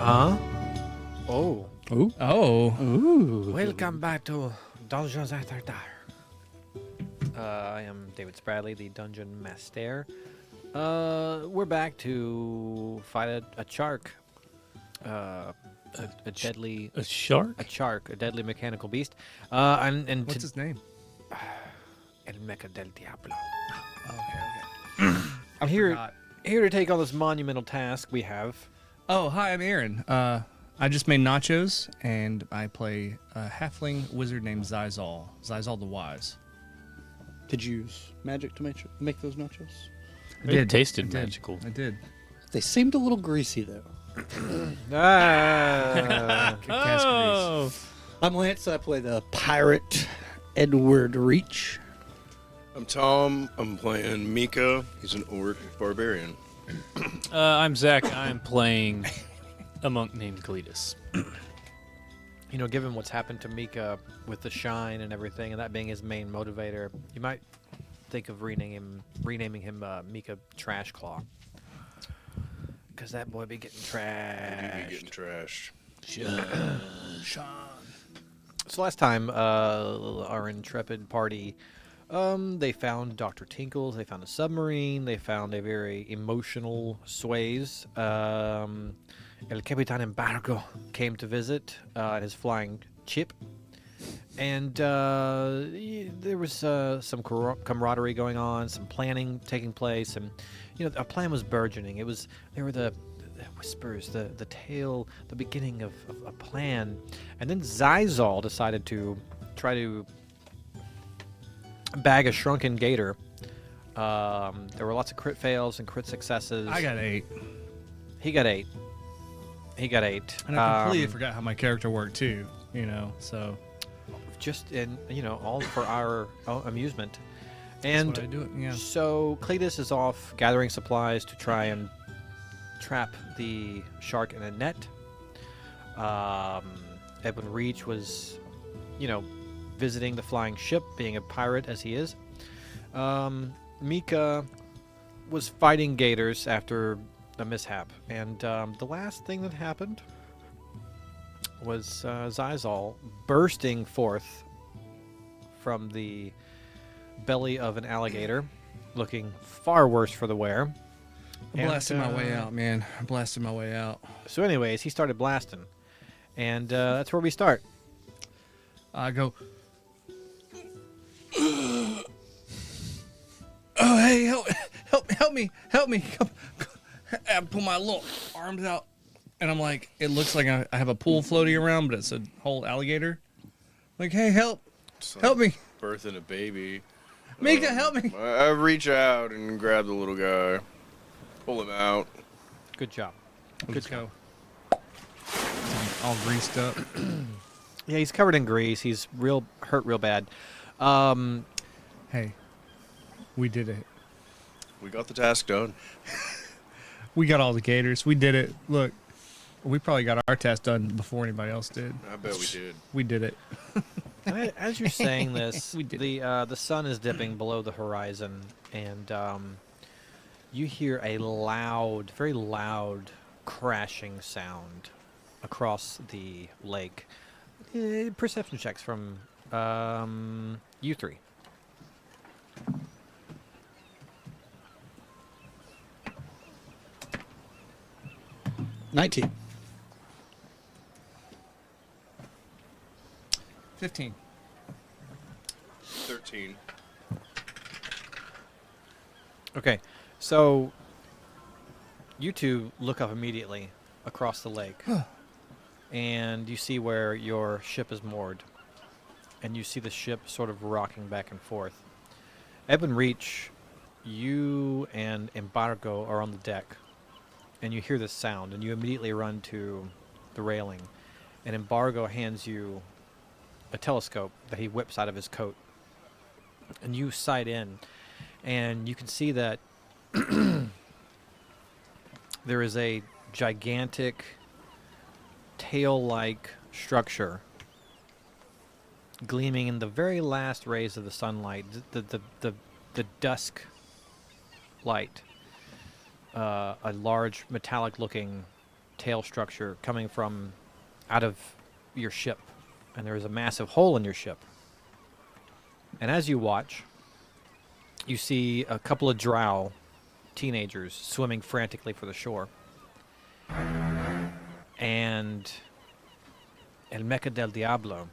Huh? Oh. Ooh. Oh. Ooh. Welcome back to Dungeons After Dark. I am David Spradley, the Dungeon Master. We're back to fight a shark. A deadly... A shark? A shark, a deadly mechanical beast. And What's his name? El Mecha Del Diablo. Okay. I'm here to take on this monumental task we have. Oh, hi, I'm Aaron. I just made nachos, and I play a halfling wizard named Zizal. Zizal the Wise. Did you use magic to make those nachos? It tasted I did. magical. I did. They seemed a little greasy, though. Ah. Cast grease. I'm Lance. I play the pirate Edward Reach. I'm Tom. I'm playing Mika. He's an orc barbarian. I'm Zach. I'm playing a monk named Cletus. You know, given what's happened to Mika with the shine and everything, and that being his main motivator, you might think of renaming him Mika Trash Claw, because that boy be getting trashed. Be getting trashed. So last time, our intrepid party, they found Dr. Tinkles, they found a submarine, they found a very emotional Sways. El Capitan Embargo came to visit his flying chip. And there was some camaraderie going on, some planning taking place, and a plan was burgeoning. There were the whispers, the tale, the beginning of a plan. And then Zizal decided to try to bag a shrunken gator. There were lots of crit fails and crit successes. I got 8. He got 8. And I completely forgot how my character worked, too. So... Just in, all for our amusement. That's And what I do it, yeah. so Cletus is off gathering supplies to try and trap the shark in a net. Edwin Reach was, visiting the flying ship, being a pirate as he is. Mika was fighting gators after a mishap. And the last thing that happened was Zizal bursting forth from the belly of an alligator, looking far worse for the wear. I blasted my way out, man. I blasted my way out. So anyways, he started blasting. And that's where we start. I go... Oh, hey, help me. Come. I pull my little arms out. And I'm like, it looks like I have a pool floating around, but it's a whole alligator. Like, hey, help me. Birthing a baby. Mika, help me. I reach out and grab the little guy. Pull him out. Good job. Let's go. All greased up. Yeah, he's covered in grease. He's hurt real bad. Hey, we did it. We got the task done. We got all the gators. We did it. Look, we probably got our task done before anybody else did. I bet we did. We did it. As you're saying this, We did the sun is dipping below the horizon, and you hear a loud, very loud crashing sound across the lake. Perception checks from you three. $19. 15. 13. Okay, so you two look up immediately across the lake, and you see where your ship is moored, and you see the ship sort of rocking back and forth. Edwin Reach, you and Embargo are on the deck, and you hear this sound, and you immediately run to the railing, and Embargo hands you a telescope that he whips out of his coat, and you sight in, and you can see that there is a gigantic tail-like structure gleaming in the very last rays of the sunlight, the dusk light. A large metallic-looking tail structure coming from out of your ship, and there is a massive hole in your ship. And as you watch, you see a couple of drow teenagers swimming frantically for the shore. And El Mecha Del Diablo,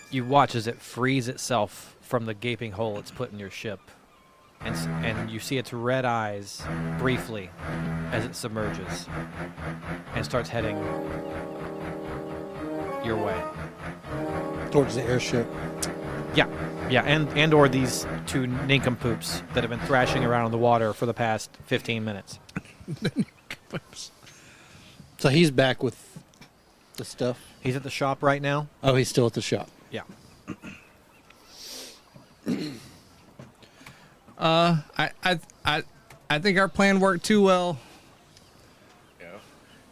you watch as it frees itself from the gaping hole it's put in your ship. And you see its red eyes briefly as it submerges and starts heading your way. Towards the airship. Yeah, and or these two nincompoops that have been thrashing around in the water for the past 15 minutes. So he's back with the stuff. He's at the shop right now. Oh, he's still at the shop. Yeah. I think our plan worked too well.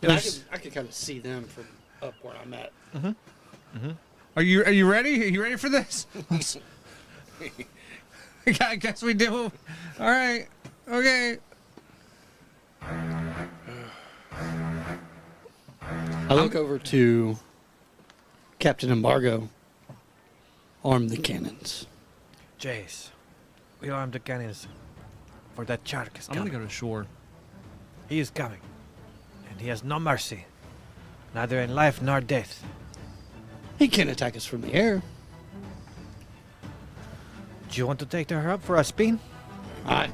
Yeah. I can kind of see them from up where I'm at. Are you ready? Are you ready for this? I guess we do. All right. Okay. I look over to Captain Embargo. Arm the cannons. Jace, we arm the cannons for that shark is I'm coming. gonna go to shore. He is coming, and he has no mercy, neither in life nor death. He can't attack us from the air. Do you want to take her up for a spin? Aye.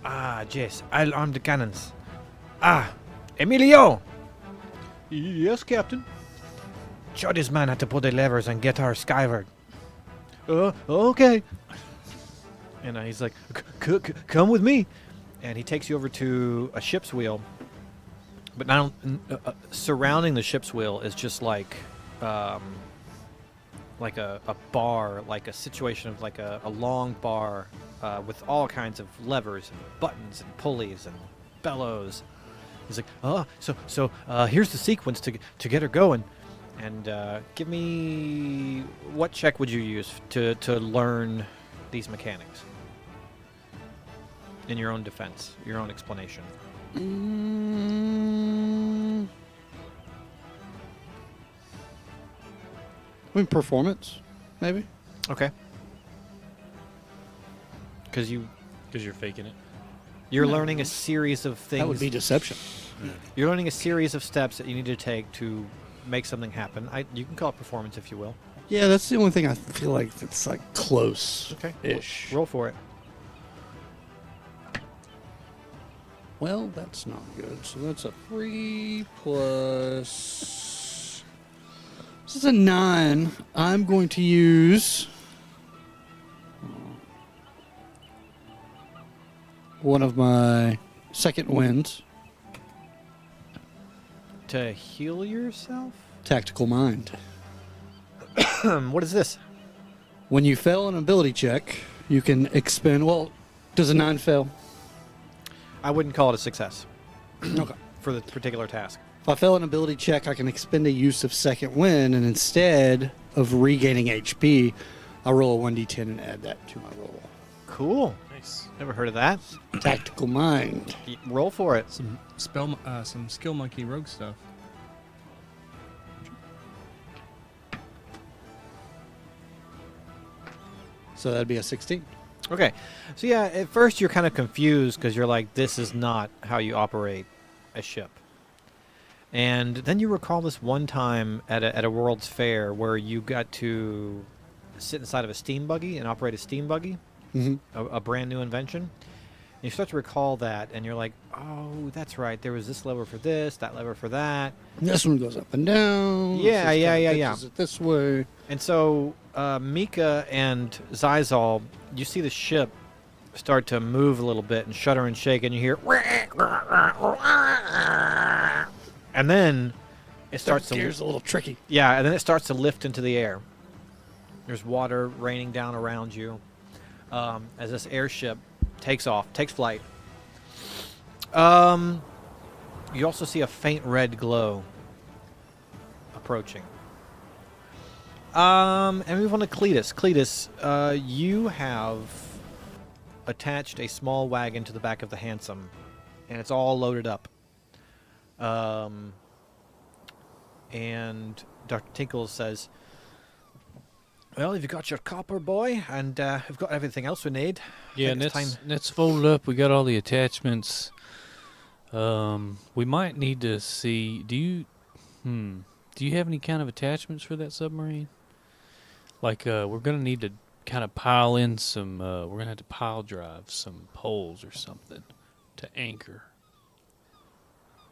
Ah, Jace, I'll arm the cannons. Ah, Emilio! Yes, Captain. Show this man how to pull the levers and get her skyward. Okay. And he's like, come with me. And he takes you over to a ship's wheel. But now, surrounding the ship's wheel is just like a bar, like a situation of like a long bar with all kinds of levers and buttons and pulleys and bellows. He's like, so here's the sequence to get her going. And give me, what check would you use to learn these mechanics? In your own defense, your own explanation. Performance, maybe. Okay. Because Because you're faking it. you're learning a series of things. That would be deception. You're learning a series of steps that you need to take to make something happen. You can call it performance if you will. Yeah, that's the only thing I feel like it's like close. Okay. Ish. Roll for it. Well, that's not good. So that's a 3 plus. This is a 9. I'm going to use one of my second winds, To heal yourself? Tactical Mind. What is this? When you fail an ability check, you can expend. Well, does a 9 fail? I wouldn't call it a success Okay. for the particular task. If I fail an ability check, I can expend a use of second wind, and instead of regaining HP, I roll a 1d10 and add that to my roll. Cool. Nice. Never heard of that. Tactical Mind. Roll for it. Some skill monkey rogue stuff. So that'd be a 16. Okay. So yeah, at first you're kind of confused because you're like, this is not how you operate a ship. And then you recall this one time at a World's Fair where you got to sit inside of a steam buggy and operate a steam buggy, Mm-hmm. a brand new invention. And you start to recall that, and you're like, oh, that's right. There was this lever for this, that lever for that. This one goes up and down. Yeah, This yeah, one yeah, pitches it this way. And so Mika and Zizal, you see the ship start to move a little bit and shudder and shake, and you hear, and then it starts to, Gear's a little tricky. yeah, and then it starts to lift into the air. There's water raining down around you as this airship takes flight. You also see a faint red glow approaching. And move on to Cletus. Cletus, you have attached a small wagon to the back of the Hansom, and it's all loaded up. And Dr. Tinkles says, "Well, you've got your copper, boy, and we've got everything else we need. I Yeah, think it's let's fold up. We got all the attachments. We might need to see. Do you have any kind of attachments for that submarine? Like, we're gonna need to kind of pile in some. We're gonna have to pile drive some poles or something to anchor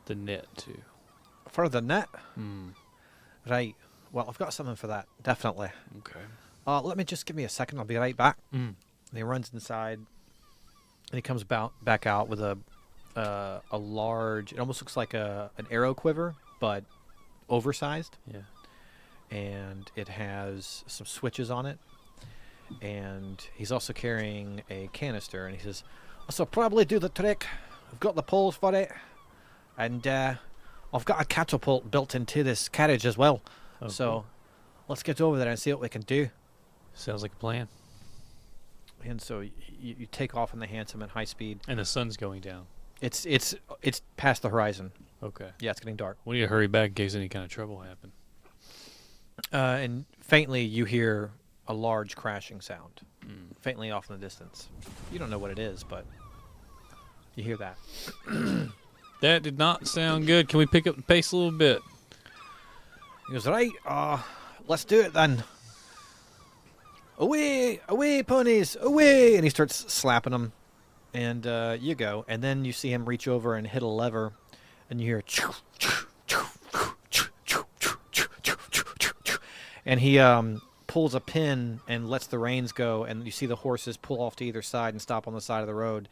the net to. For the net? Hmm. Right. Well, I've got something for that, definitely. Okay. Let me just give me a second. I'll be right back." Mm. And he runs inside, and he comes back out with a large. It almost looks like an arrow quiver, but oversized. Yeah. And it has some switches on it. And he's also carrying a canister. And he says, "This will probably do the trick. I've got the poles for it, and I've got a catapult built into this carriage as well. Oh, So cool. let's get over there and see what we can do." Sounds like a plan. And so you take off in the Hansom at high speed. And the sun's going down. It's past the horizon. Okay. Yeah, it's getting dark. We need to hurry back in case any kind of trouble happen. And faintly you hear a large crashing sound, Mm. faintly off in the distance. You don't know what it is, but you hear that. That did not sound good. Can we pick up the pace a little bit? He goes, "Right, let's do it then. Away, away, ponies, away!" And he starts slapping them. And you go. And then you see him reach over and hit a lever. And you hear... And he pulls a pin and lets the reins go. And you see the horses pull off to either side and stop on the side of the road.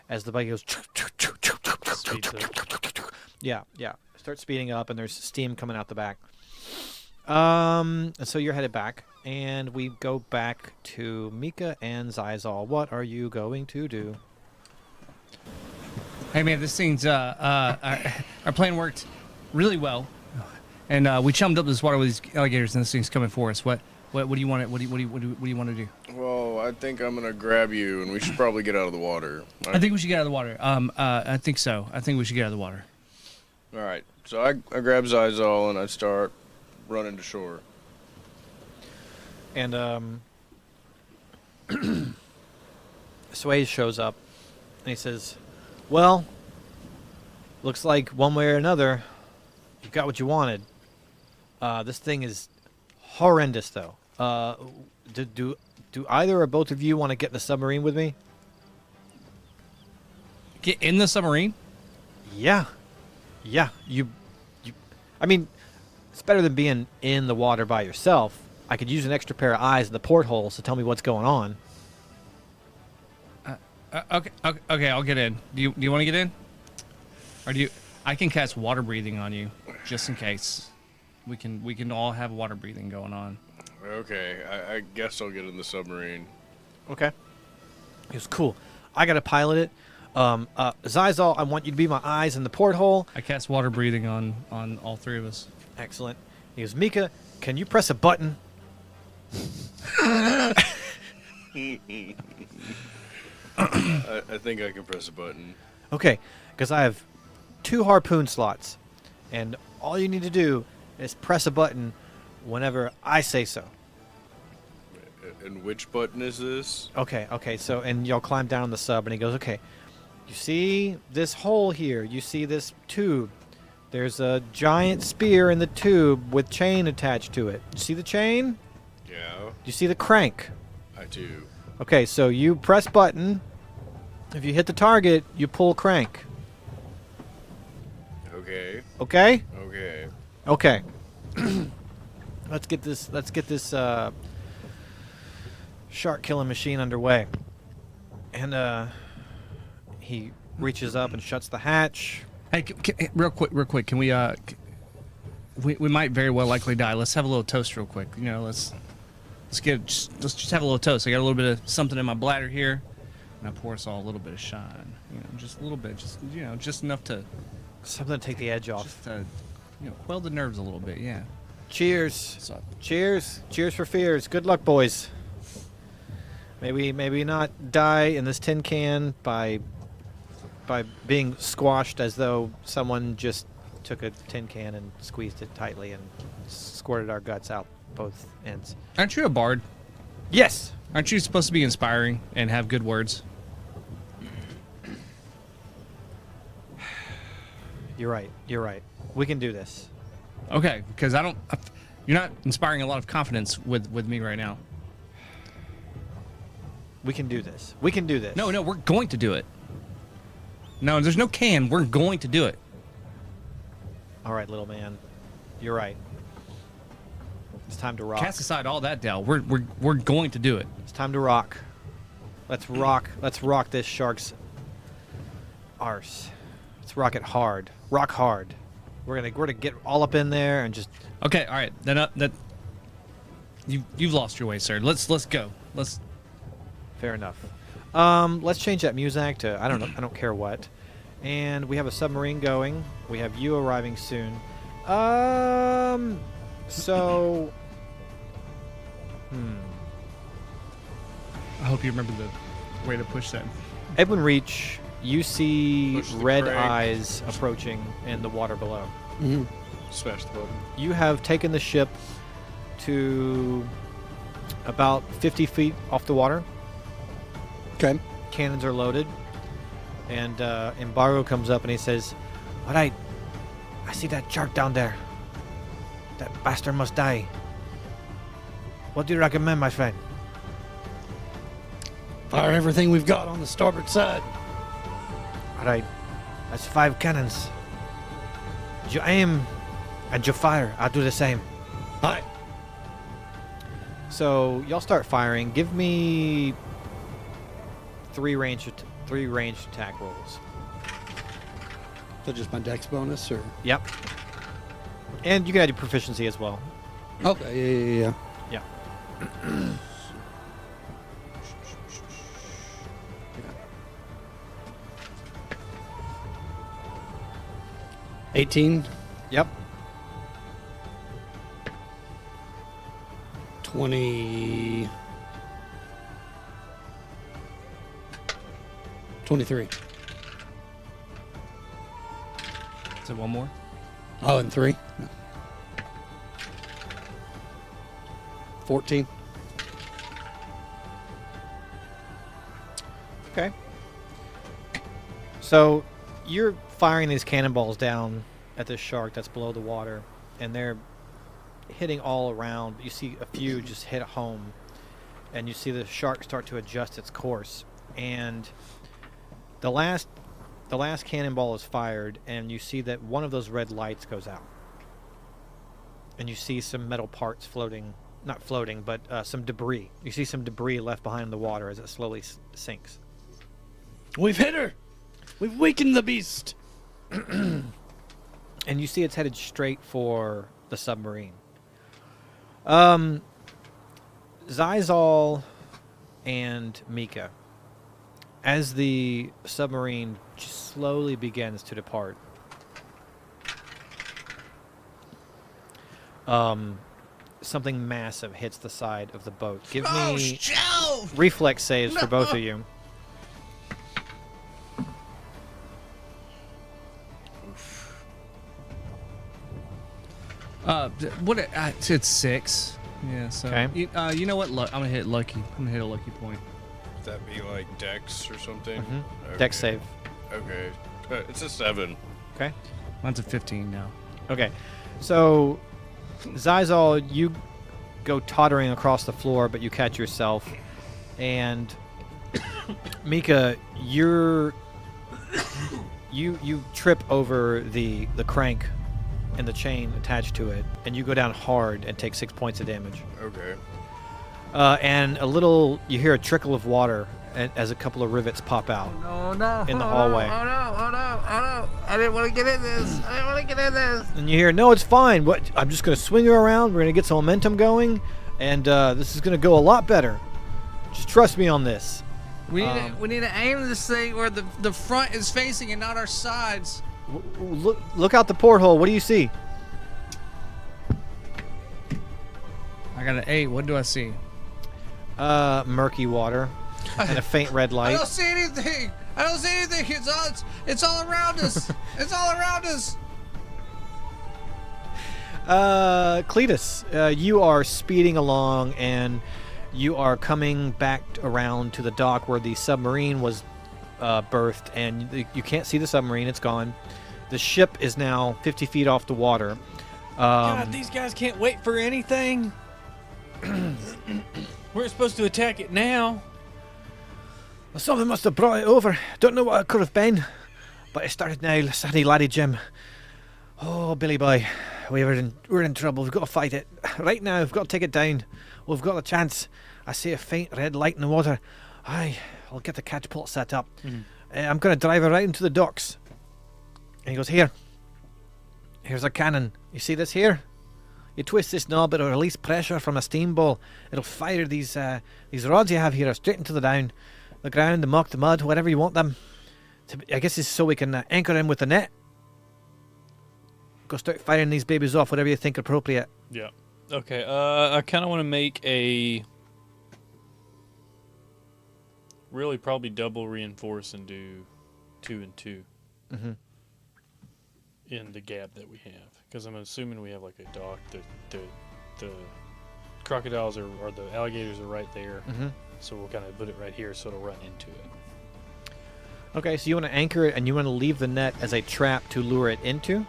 As the bike goes... Speeds up. Yeah. Start speeding up, and there's steam coming out the back. And so you're headed back, and we go back to Mecha and Zizal. What are you going to do? Hey man, this thing's our plan worked really well, and we chummed up this water with these alligators, and this thing's coming for us. What do you want? What do you want to do? Well, I think I'm gonna grab you, and we should probably get out of the water. I think we should get out of the water. I think so. I think we should get out of the water. All right. So I grab Zizal and I start running to shore. And Sway shows up, and he says, "Well, looks like one way or another, you got what you wanted. This thing is horrendous, though. Do either or both of you want to get in the submarine with me?" Get in the submarine? Yeah. You. I mean, it's better than being in the water by yourself. I could use an extra pair of eyes in the portholes to tell me what's going on. Okay, I'll get in. Do you want to get in? Or do you? I can cast water breathing on you, just in case. We can all have water breathing going on. Okay. I guess I'll get in the submarine. Okay. He was cool. I gotta pilot it. Zizal, I want you to be my eyes in the porthole. I cast water breathing on all three of us. Excellent. He goes, "Mecha, can you press a button?" I think I can press a button. Okay, because I have 2 harpoon slots, and all you need to do is press a button whenever I say so. And which button is this? Okay, so, and y'all climb down on the sub, and he goes, "Okay, you see this hole here? You see this tube? There's a giant spear in the tube with chain attached to it. You see the chain? Yeah, You see the crank? I do. Okay, so you press button. If you hit the target, you pull crank. Okay. Okay? Okay. Okay. Let's get this shark killing machine underway." And he reaches up and shuts the hatch. Hey, real quick, can we we might very well likely die. Let's have a little toast real quick. You know, let's just have a little toast. I got a little bit of something in my bladder here, and I pour us all a little bit of shine. You know, just a little bit, just enough to Something to take the edge off. just to, quell the nerves a little bit. Yeah. Cheers. So, Cheers. Cheers for fears. Good luck, boys. Maybe not die in this tin can by by being squashed as though someone just took a tin can and squeezed it tightly and squirted our guts out both ends. Aren't you a bard? Yes. Aren't you supposed to be inspiring and have good words? You're right. You're right. We can do this. Okay, because you're not inspiring a lot of confidence with me right now. We can do this. We can do this. No, we're going to do it. No, there's no can. We're going to do it. All right, little man. You're right. It's time to rock. Cast aside all that, Dal. We're going to do it. It's time to rock. Let's rock. Let's rock this shark's arse. Let's rock it hard. Rock hard. We're gonna get all up in there and just. Okay, all right. Then you've lost your way, sir. Let's go. Let's. Fair enough. Let's change that music to I don't know. I don't care what. And we have a submarine going. We have you arriving soon. So. I hope you remember the way to push that. Edwin Reach, you see Push the red crank. eyes approaching in the water below. Smash the button. You have taken the ship to about 50 feet off the water. Okay. Cannons are loaded. And Embargo comes up and he says, "All right, I see that shark down there. That bastard must die. What do you recommend, my friend?" Fire everything we've got on the starboard side. "All right, that's 5 cannons. You aim and you fire. I'll do the same." Hi. So y'all start firing. Give me 3 ranged attack rolls. So just my dex bonus, or? Yep. And you can add your proficiency as well. Okay. Yeah. Yeah. Yeah. 18, Yep. 20, 23. Is it one more? Oh, and 3. No. 14. Okay. So you're firing these cannonballs down at this shark that's below the water, and they're hitting all around. You see a few just hit home, and you see the shark start to adjust its course. And the last cannonball is fired, and you see that one of those red lights goes out, and you see some metal parts floating. Not floating, but some debris. You see some debris left behind in the water as it slowly sinks. We've hit her. We've weakened the beast. And you see it's headed straight for the submarine. Zizal and Mika, as the submarine just slowly begins to depart, something massive hits the side of the boat. Give me reflex saves for both of you. It's 6. Yeah. So. Okay. You know what? I'm gonna hit lucky. I'm gonna hit a lucky point. Would that be like Dex or something? Mhm. Dex save. Okay. It's a 7. Okay. Mine's a 15 now. Okay. So, Zizal, you go tottering across the floor, but you catch yourself. And Mika, you trip over the crank and the chain attached to it, and you go down hard and take 6 points of damage. Okay. And you hear a trickle of water as a couple of rivets pop out in the hallway. Oh no! I didn't want to get in this. And you hear, "No, it's fine. What? I'm just going to swing her around. We're going to get some momentum going, and this is going to go a lot better. Just trust me on this." We need to aim this thing where the front is facing and not our sides. Look out the porthole. What do you see? I got an 8. What do I see? Murky water. and a faint red I light. don't see anything. I don't see anything. It's all around us. It's all around us. Cletus, you are speeding along and you are coming back around to the dock where the submarine was berthed, and you can't see the submarine. It's gone. The ship is now 50 feet off the water. God, these guys can't wait for anything. We're supposed to attack it now. Something must have brought it over. Don't know what it could have been. But it started now, Sandy laddie Jim. Oh, Billy boy. We're in trouble. We've got to fight it. Right now, we've got to take it down. We've got a chance. I see a faint red light in the water. Aye, I'll get the catapult set up. I'm going to drive her right into the docks. And he goes, here's a cannon. You see this here? You twist this knob, it'll release pressure from a steam ball. It'll fire these rods you have here straight into the ground, the muck, the mud, whatever you want them. I guess it's so we can anchor in with the net. Go start firing these babies off, whatever you think appropriate. Yeah. Okay. I kind of want to make a really probably double reinforce and do 2 and 2 in the gap that we have, because I'm assuming we have like a dock. The crocodiles or the alligators are right there, so we'll kind of put it right here so it'll run into it. Okay, so you want to anchor it and you want to leave the net as a trap to lure it into?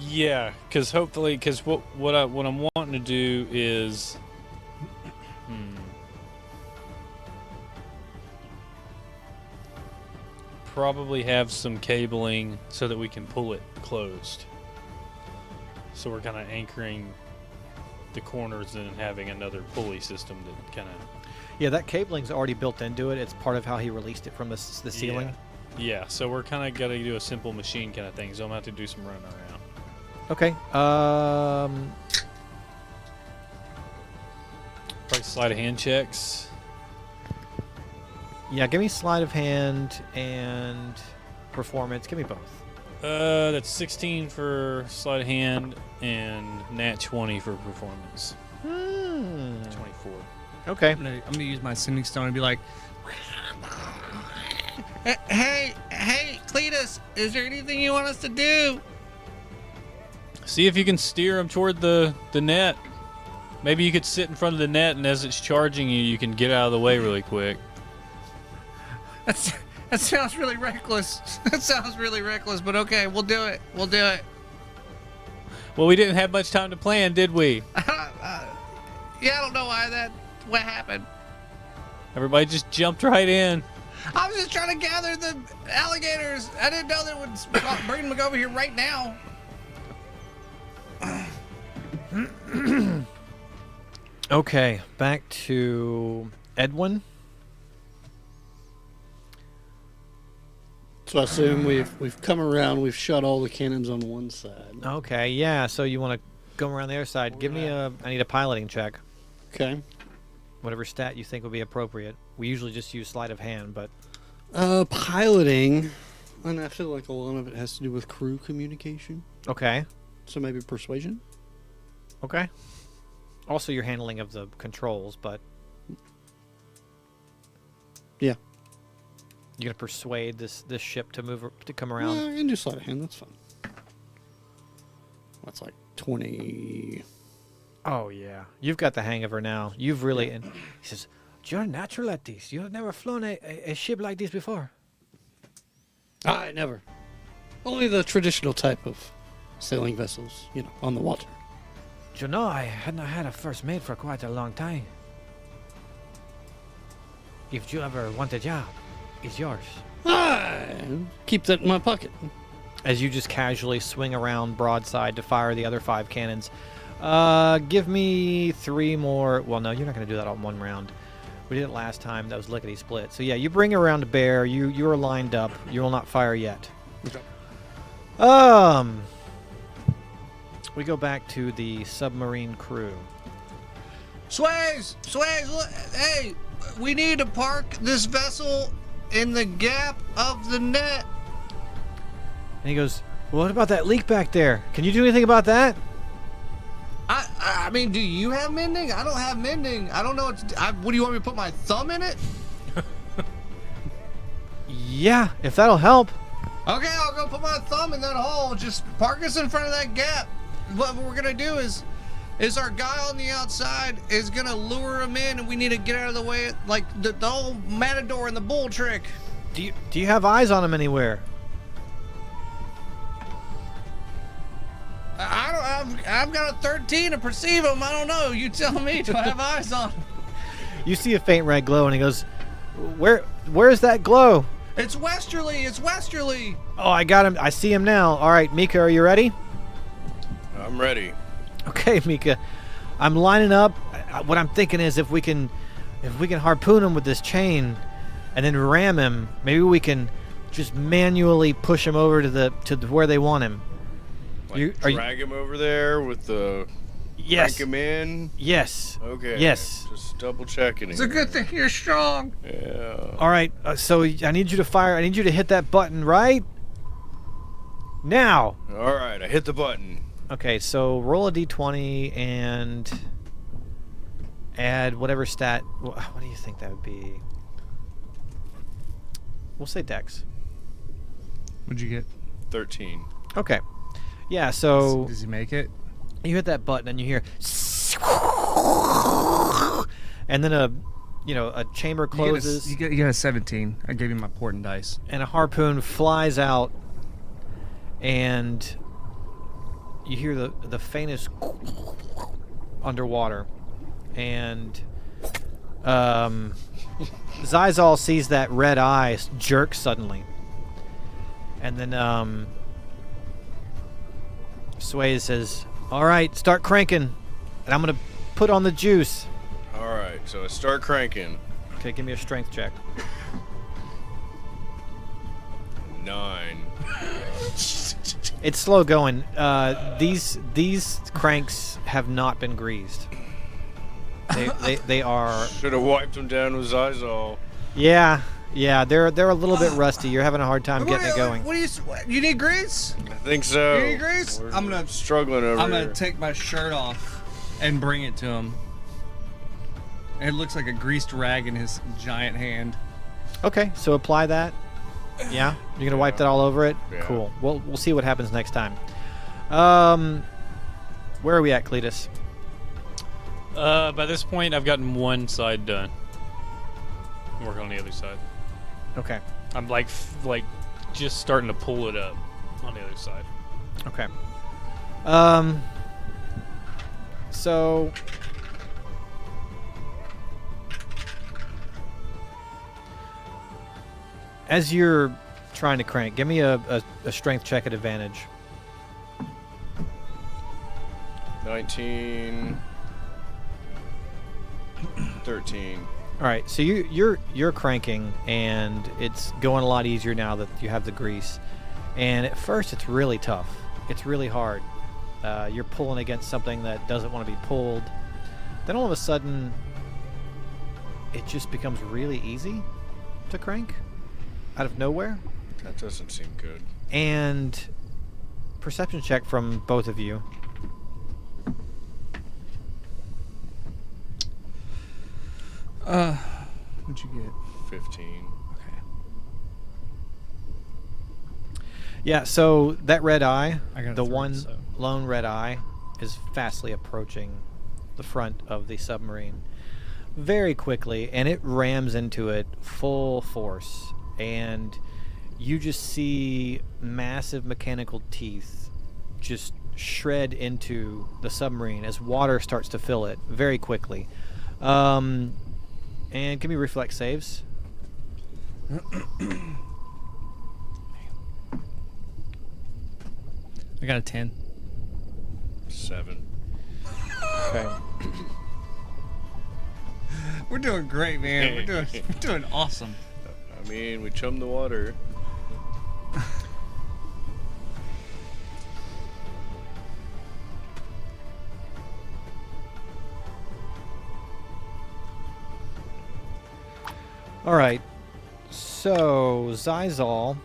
Yeah, because hopefully, because what I'm wanting to do is, probably have some cabling so that we can pull it closed. So we're kind of anchoring the corners and having another pulley system that kind of. Yeah, that cabling's already built into it. It's part of how he released it from the ceiling. Yeah, so we're kind of got to do a simple machine kind of thing. So I'm going to have to do some running around. Okay. Probably sleight of hand checks. Yeah, give me sleight of hand and performance. Give me both. That's 16 for sleight of hand and nat 20 for performance. 24. Okay. I'm gonna use my sending stone and be like, hey, Cletus, is there anything you want us to do? See if you can steer them toward the net. Maybe you could sit in front of the net, and as it's charging you, you can get out of the way really quick. That sounds really reckless. That sounds really reckless, but okay, we'll do it. We'll do it. Well, we didn't have much time to plan, did we? Yeah, I don't know what happened. Everybody just jumped right in. I was just trying to gather the alligators. I didn't know they would bring them over here right now. Okay, back to Edwin. So I assume we've come around. We've shut all the cannons on one side. Okay, yeah. So you want to go around the other side. Give me I need a piloting check. Okay. Whatever stat you think would be appropriate. We usually just use sleight of hand, but Piloting, and I feel like a lot of it has to do with crew communication. okay. So maybe persuasion. Okay. Also, your handling of the controls, but Yeah. you're gonna persuade this ship to come Yeah, around. I can do sleight of hand. That's fine. That's like 20. Oh yeah, you've got the hang of her now. You've really. And he says, "You're natural at this. You've never flown a ship like this before." I never. Only the traditional type of sailing vessels, on the water. Do you know, I hadn't had a first mate for quite a long time. If you ever want a job, it's yours. Keep that in my pocket. As you just casually swing around broadside to fire the other 5 cannons. Give me 3 more. Well, no, you're not going to do that all in one round. We did it last time. That was lickety split. So yeah, you bring around a bear. You are lined up. You will not fire yet. Okay. We go back to the submarine crew. Sways, look, hey, we need to park this vessel in the gap of the net. And he goes, "What about that leak back there? Can you do anything about that?" I mean, do you have mending? I don't have mending. I don't know what do you want me to put my thumb in it? Yeah, if that'll help. Okay, I'll go put my thumb in that hole. Just park us in front of that gap. What we're gonna do is our guy on the outside is gonna lure him in, and we need to get out of the way, like the old matador and the bull trick. Do you have eyes on him anywhere? I've got a 13 to perceive him. I don't know. You tell me. Do I have eyes on him? You see a faint red glow, and he goes, Where's that glow? It's westerly. It's westerly. Oh, I got him. I see him now. All right, Mika, are you ready? I'm ready. Okay, Mika. I'm lining up. What I'm thinking is if we can harpoon him with this chain and then ram him, maybe we can just manually push him over to where they want him. Like drag him over there with the Yes. crank him in. Yes. Okay. Yes. Just double checking. It's a good thing you're strong. Yeah. All right. So I need you to fire. I need you to hit that button right now. All right. I hit the button. Okay. So roll a d20 and add whatever stat. What do you think that would be? We'll say Dex. What'd you get? 13. Okay. Yeah. So Does he make it? you hit that button and you hear, and then a chamber closes. You get a 17. I gave you my portent dice. And a harpoon flies out, and you hear the faintest underwater, and Zizal sees that red eye jerk suddenly, and then Sway says, "All right, start cranking, and I'm gonna put on the juice." All right. So I start cranking. Okay, give me a strength check. 9. It's slow going. These cranks have not been greased. They are. Should have wiped him down with Zizal. Yeah. They're a little bit rusty. You're having a hard time getting it going. What do you need grease? I think so. You need grease? We're struggling over I'm here. gonna take my shirt off and bring it to him. It looks like a greased rag in his giant hand. Okay, so apply that. Yeah, you're gonna wipe that all over it. Yeah. Cool. We'll see what happens next time. Where are we at, Cletus? By this point, I've gotten one side done. I'm working on the other side. Okay. I'm like just starting to pull it up on the other side. Okay. So as you're trying to crank, give me a strength check at advantage. 19. 13. All right, so you're cranking, and it's going a lot easier now that you have the grease. And at first, it's really tough. It's really hard. You're pulling against something that doesn't want to be pulled. Then all of a sudden, it just becomes really easy to crank out of nowhere. That doesn't seem good. And perception check from both of you. What'd you get? 15. Okay. Yeah, so that red eye, I got a the 3, one so. lone red eye, is fastly approaching the front of the submarine very quickly, and it rams into it full force. And you just see massive mechanical teeth just shred into the submarine as water starts to fill it very quickly. And give me reflex saves. I got a 10. 7. Okay. We're doing great, man. We're doing awesome. I mean, we chummed the water. All right. So, Zizal,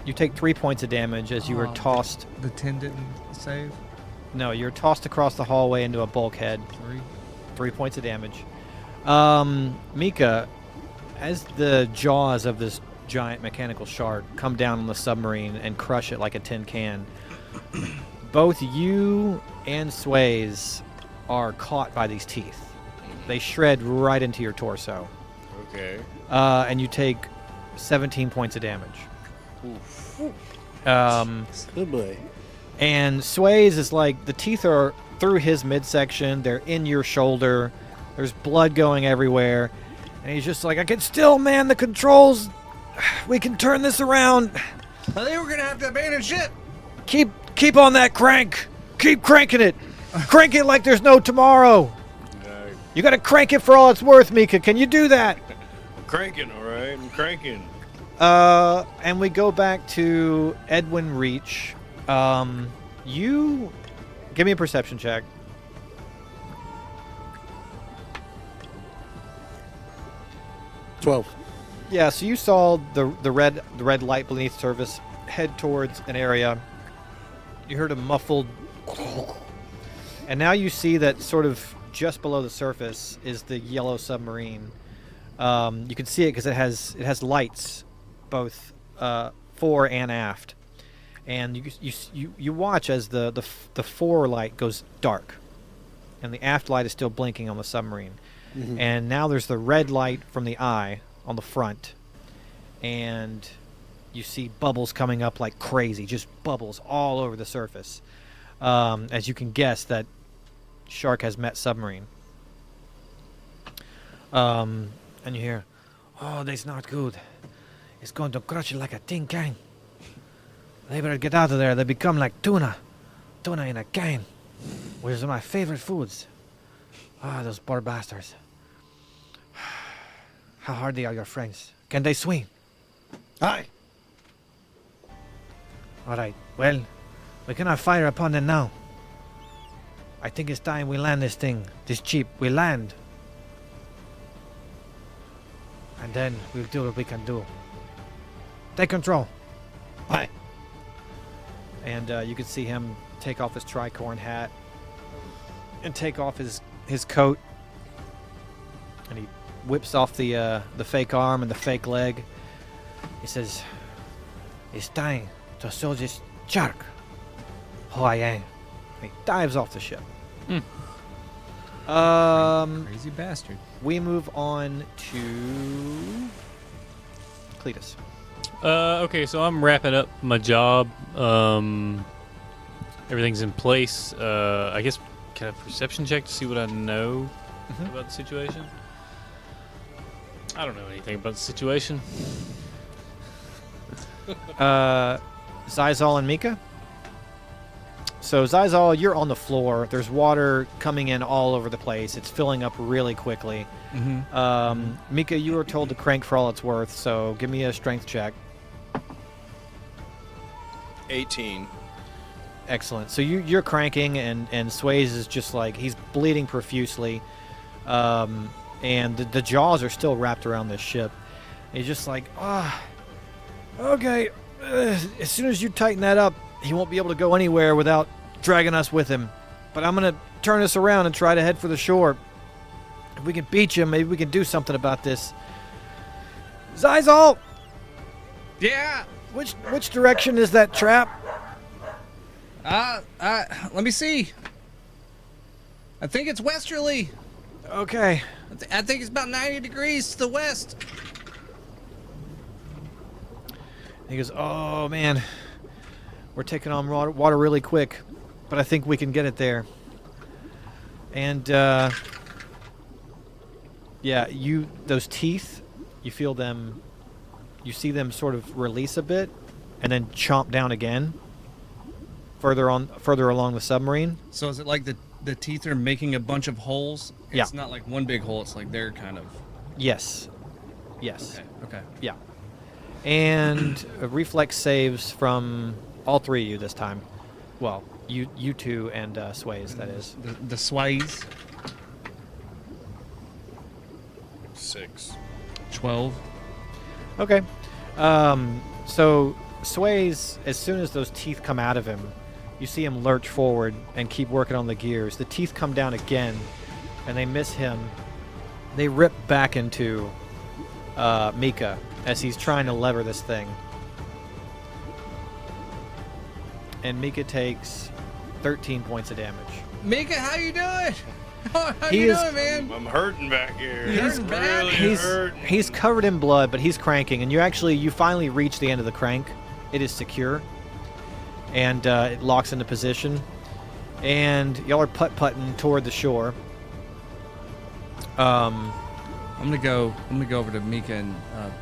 you take 3 points of damage as you were tossed. The 10 didn't save. No, you're tossed across the hallway into a bulkhead. 3. 3 points of damage. Mika, as the jaws of this giant mechanical shark come down on the submarine and crush it like a tin can. Both you and Sways are caught by these teeth. They shred right into your torso. Okay. And you take 17 points of damage. Good boy. And Sways is like, the teeth are through his midsection. They're in your shoulder. There's blood going everywhere. And he's just like, I can still man the controls. We can turn this around. I think we're gonna have to abandon ship. Keep on that crank. Keep cranking it. Crank it like there's no tomorrow. You gotta crank it for all it's worth, Mika. Can you do that? I'm cranking, all right? I'm cranking. And we go back to Edwin Reach. You give me a perception check. 12. Yeah, so you saw the red light beneath surface head towards an area. You heard a muffled, and now you see that sort of just below the surface is the yellow submarine. You can see it because it has lights, both fore and aft, and you watch as the fore light goes dark, and the aft light is still blinking on the submarine. Mm-hmm. And now there's the red light from the eye on the front, and you see bubbles coming up like crazy, just bubbles all over the surface. As you can guess, that shark has met submarine. And you hear, Oh, that's not good. It's going to crush it like a tin can. They better get out of there. They become like tuna. Tuna in a can. Which is my favorite foods. Ah, those poor bastards. How hardy are your friends? Can they swim? Aye. All right. Well, we cannot fire upon them now. I think it's time we land this thing. This jeep. We land. And then we'll do what we can do. Take control. Aye. and you can see him take off his tricorn hat and take off his coat, and he whips off the fake arm and the fake leg. He says, "It's time to show this shark who I am." He dives off the ship. Crazy bastard. We move on to Cletus. Okay, so I'm wrapping up my job. Everything's in place. I guess can I have a perception check to see what I know about the situation? I don't know anything about the situation. Zizal and Mika. So Zizal, you're on the floor. There's water coming in all over the place. It's filling up really quickly. Mika, you were told to crank for all it's worth, so give me a strength check. 18. Excellent. So you're cranking, and Sways is just like, he's bleeding profusely. And the jaws are still wrapped around this ship. He's just like, okay. As soon as you tighten that up, he won't be able to go anywhere without dragging us with him. But I'm going to turn this around and try to head for the shore. If we can beach him, maybe we can do something about this. Zizal! Yeah. Which direction is that trap? Let me see. I think it's westerly. Okay. I think it's about 90 degrees to the west. He goes, oh, man. We're taking on water really quick, but I think we can get it there. And, yeah, those teeth, you feel them, you see them sort of release a bit and then chomp down again further along the submarine. So is it like the teeth are making a bunch of holes? Yeah. It's not like one big hole. It's like they're kind of... Yes. Okay. Yeah. And reflex saves from all three of you this time. Well, you two and Sways, that is. The sways. 6. 12. Okay. So Sways, as soon as those teeth come out of him, you see him lurch forward and keep working on the gears. The teeth come down again, and they miss him. They rip back into Mika, as he's trying to lever this thing. And Mika takes 13 points of damage. Mika, how you doing? How He you is- doing, man? I'm hurting back here. He's I'm bad. really hurting. He's covered in blood, but he's cranking, and you finally reach the end of the crank. It is secure, and it locks into position, and y'all are putt-putting toward the shore. I'm gonna go over to Mika and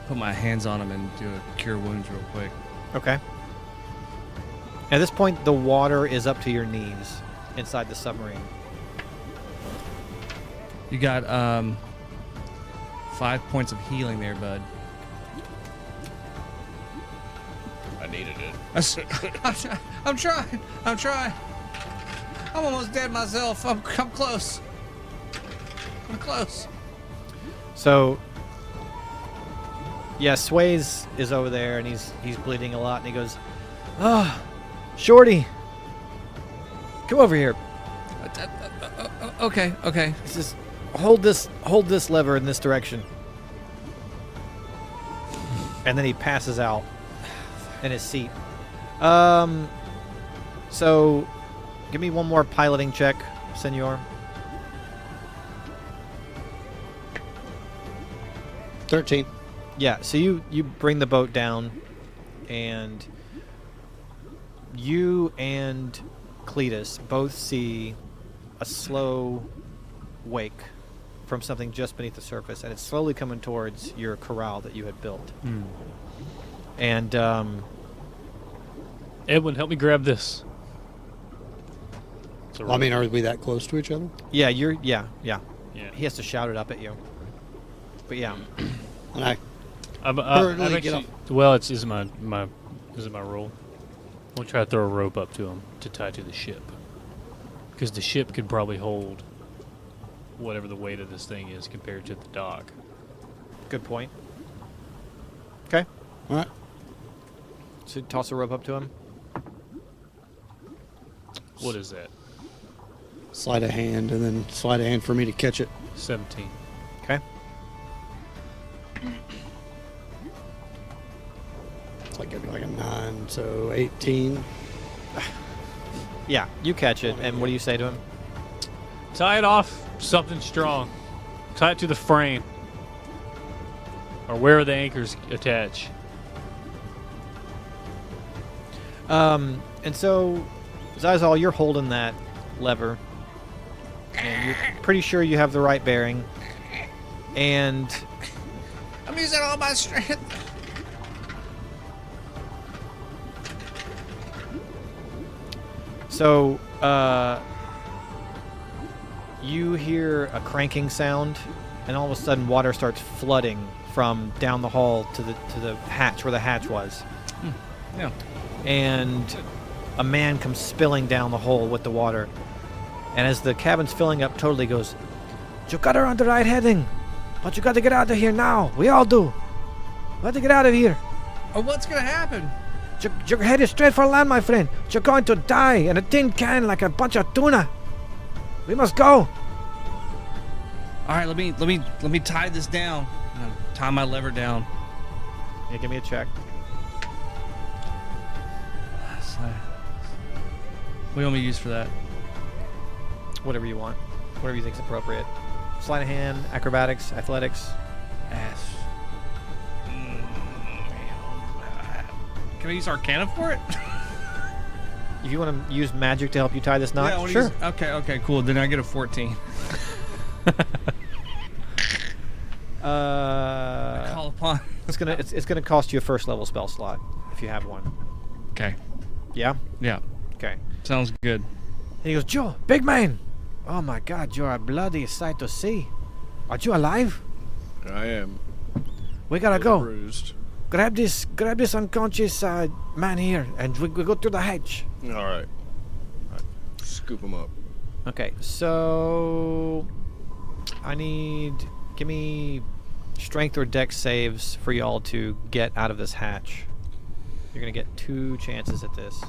put my hands on him and do a cure wounds real quick. Okay. At this point, the water is up to your knees inside the submarine. You got 5 points of healing there, bud. I needed it. I'm trying. I'm almost dead myself. I'm close. I'm close. So, yeah, Sways is over there, and he's bleeding a lot, and he goes, "Ah, Shorty, come over here. Okay. He says, hold this lever in this direction." And then he passes out in his seat. So, give me one more piloting check, Senor. 13. Yeah, so you bring the boat down, and you and Cletus both see a slow wake from something just beneath the surface, and it's slowly coming towards your corral that you had built. And Edwin, help me grab this. It's a Well, I mean, are we that close to each other? yeah, yeah. he has to shout it up at you. But yeah, And I I've Hurriedly get actually, well, is it my role? We'll try to throw a rope up to him to tie to the ship, because the ship could probably hold whatever the weight of this thing is compared to the dock. good point. Okay, all right. so toss a rope up to him. What is that? Slide a hand, and then slide a hand for me to catch it. 17. Okay. It's like gonna be like a 9, so 18. Yeah, you catch it, and what do you say to him? Tie it off something strong. Tie it to the frame, or where the anchors attach. And so, Zizal, you're holding that lever, and you're pretty sure you have the right bearing. And I'm using all my strength. so, you hear a cranking sound, and all of a sudden, water starts flooding from down the hall to the hatch where the hatch was. Yeah. And a man comes spilling down the hole with the water. And as the cabin's filling up totally, goes, "You got her on the right heading, but you got to get out of here now. We all do. We have to get out of here. Oh, what's gonna happen? You're headed straight for land, my friend. You're going to die in a tin can like a bunch of tuna. We must go." All right, let me tie this down. Tie my lever down. Yeah, give me a check. What do you want me to use for that? Whatever you want. Whatever you think's appropriate. Sleight of hand, acrobatics, athletics. Ass. Can I use Arcana for it? If you want to use magic to help you tie this knot, I wanna sure. use- okay, cool. Then I get a 14. Call upon. It's gonna cost you a first level spell slot if you have one. Okay. Yeah. Yeah. Okay. Sounds good. And he goes, "Joe, big man. Oh my God, you're a bloody sight to see. Are you alive? I am. We gotta go. Bruised. Grab this unconscious man here, and we go through the hatch." All right. Scoop him up. Okay. So give me strength or dex saves for y'all to get out of this hatch. You're gonna get 2 chances at this.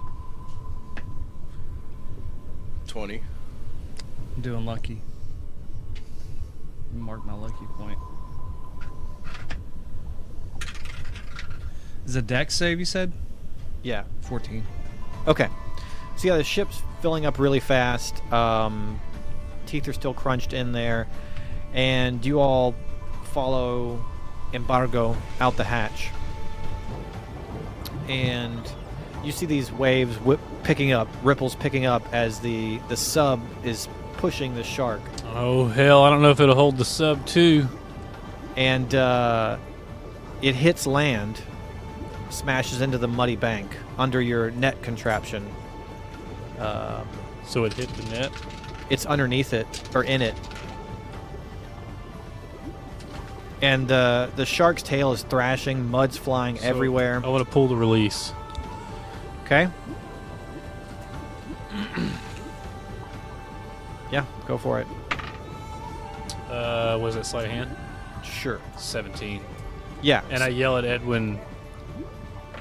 20. I'm doing lucky. Mark my lucky point. Is a dex save, you said? Yeah. 14. Okay. So yeah, the ship's filling up really fast. Teeth are still crunched in there, and you all follow Embargo out the hatch, and you see these waves picking up, ripples picking up as the sub is pushing the shark, Oh hell! I don't know if it'll hold the sub too. and it hits land, smashes into the muddy bank under your net contraption. So it hit the net. It's underneath it, or in it. And the shark's tail is thrashing, mud's flying So everywhere. I want to pull the release. Okay. Yeah, go for it. Was it sleight of hand? Sure. 17. Yeah. And I yell at Edwin,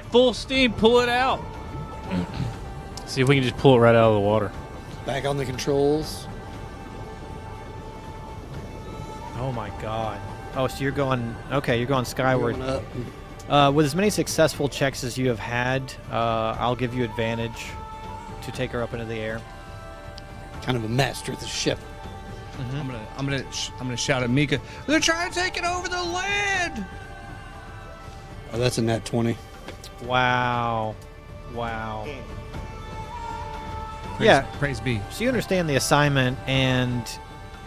full steam, pull it out. See if we can just pull it right out of the water. Back on the controls. Oh my god. Oh, so you're going... Okay, you're going skyward. Going up. With as many successful checks as you have had, I'll give you advantage to take her up into the air. Kind of a master of the ship. I'm gonna shout at Mika. They're trying to take it over the land. Oh, that's a nat 20. Wow. Wow. Yeah. Praise be. So you understand the assignment, and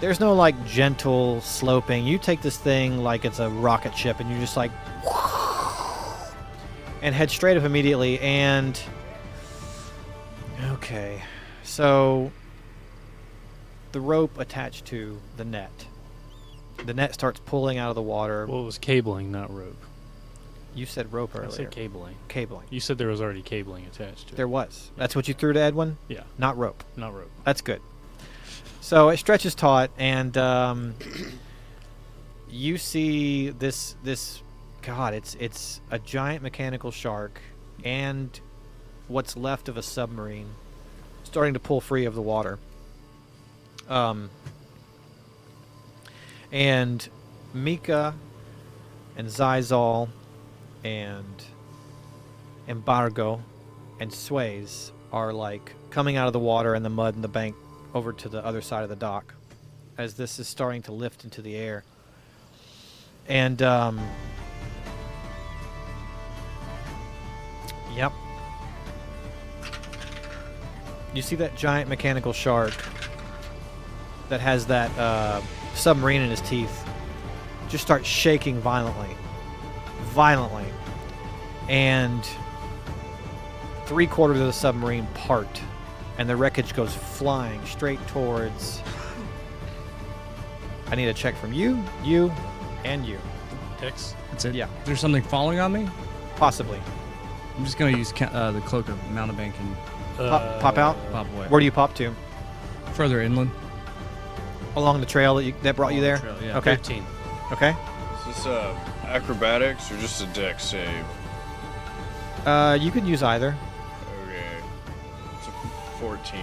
there's no like gentle sloping. You take this thing like it's a rocket ship, and you just like and head straight up immediately. And okay, so the rope attached to the net starts pulling out of the water. Well, it was cabling, not rope. You said rope I earlier. said cabling. Cabling. You said there was already cabling attached to it. There was. That's what you threw to Edwin? Yeah, Not rope. not rope. That's good. So it stretches taut, and you see this. God, it's a giant mechanical shark, and what's left of a submarine, starting to pull free of the water. And Mika, and Zizal, and Embargo, and Sways are like coming out of the water and the mud and the bank over to the other side of the dock as this is starting to lift into the air. And yep, you see that giant mechanical shark that has that submarine in his teeth just start shaking violently, and 3/4 of the submarine part, and the wreckage goes flying straight towards... I need a check from you, and you. Tex? That's it. Yeah. There's something falling on me. Possibly. I'm just gonna use the cloak of mountebank and Pop out? pop away. Where do you pop to? Further inland. Along the trail that brought you there? Trail, yeah. Okay. 15. Okay. Is this acrobatics or just a deck save? You could use either. Okay. It's a 14.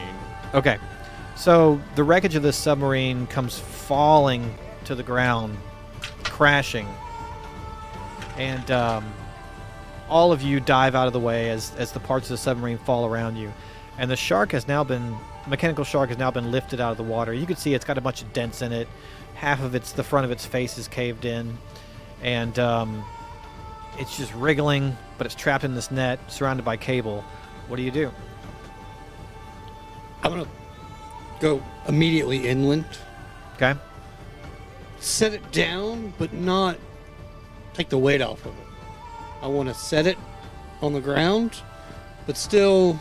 Okay. So the wreckage of this submarine comes falling to the ground, crashing. And all of you dive out of the way as the parts of the submarine fall around you. And the shark has now been... Mechanical shark has now been lifted out of the water. You can see it's got a bunch of dents in it. Half of the front of its face is caved in. And it's just wriggling, but it's trapped in this net, surrounded by cable. What do you do? I'm going to go immediately inland. Okay. Set it down, but not take the weight off of it. I want to set it on the ground, but still,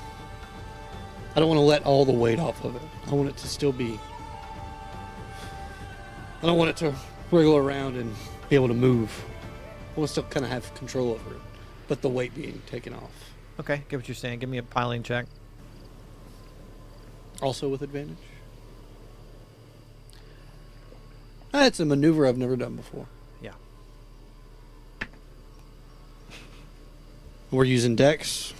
I don't want to let all the weight off of it. I want it to still be... I don't want it to wriggle around and be able to move. I want to still kind of have control over it, but the weight being taken off. Okay, get what you're saying. Give me a piling check. Also with advantage. That's a maneuver I've never done before. Yeah. We're using Dex.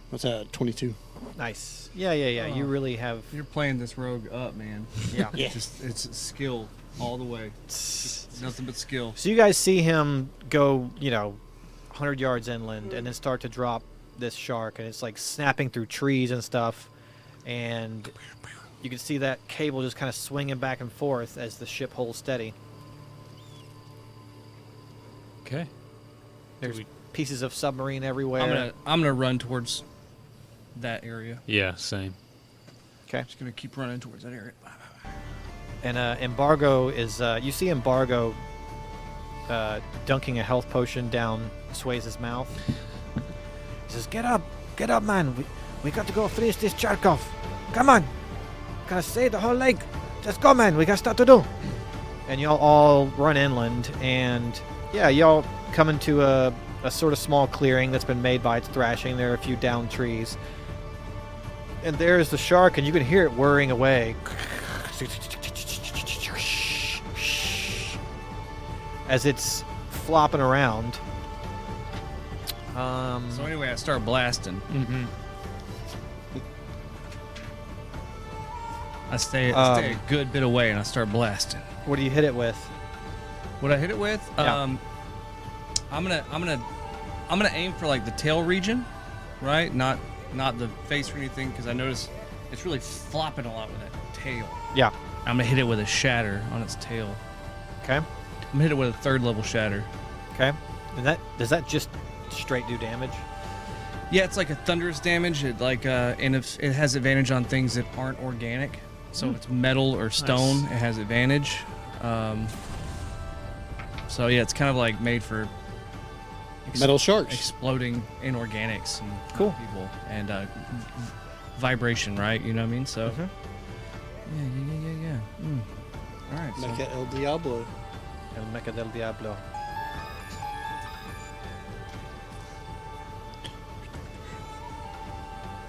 What's that? 22. Nice. Yeah. You really have... You're playing this rogue up, man. Yeah. Yeah. It's skill all the way. Nothing but skill. So you guys see him go, 100 yards inland, and then start to drop this shark, and it's like snapping through trees and stuff, and you can see that cable just kind of swinging back and forth as the ship holds steady. Okay. There's pieces of submarine everywhere. I'm gonna run towards that area. Yeah, same. Okay. Just gonna keep running towards that area. And Embargo is, you see Embargo dunking a health potion down Sway's mouth. He says, get up, man. We got to go finish this Charkov. Come on. Gotta save the whole lake. Just go, man. We got stuff to do. And y'all all run inland, and yeah, y'all come into a sort of small clearing that's been made by its thrashing. There are a few downed trees. And there's the shark, and you can hear it whirring away. As it's flopping around. So anyway, I start blasting. Mm-hmm. I stay a good bit away, and I start blasting. What do you hit it with? What I hit it with? Yeah. I'm gonna aim for like the tail region, right? Not the face or anything, because I notice it's really flopping a lot with that tail. Yeah. I'm gonna hit it with a shatter on its tail. Okay. I'm gonna hit it with a 3rd level shatter. Okay. And does that just straight do damage? Yeah, it's like a thunderous damage. It and if it has advantage on things that aren't organic. So if it's metal or stone, Nice. it has advantage. So yeah, it's kind of like made for Metal sharks. exploding inorganics and Cool. people and vibration, right? You know what I mean? So Mhm. yeah. All right. So Mecha El Diablo. El Mecha Del Diablo.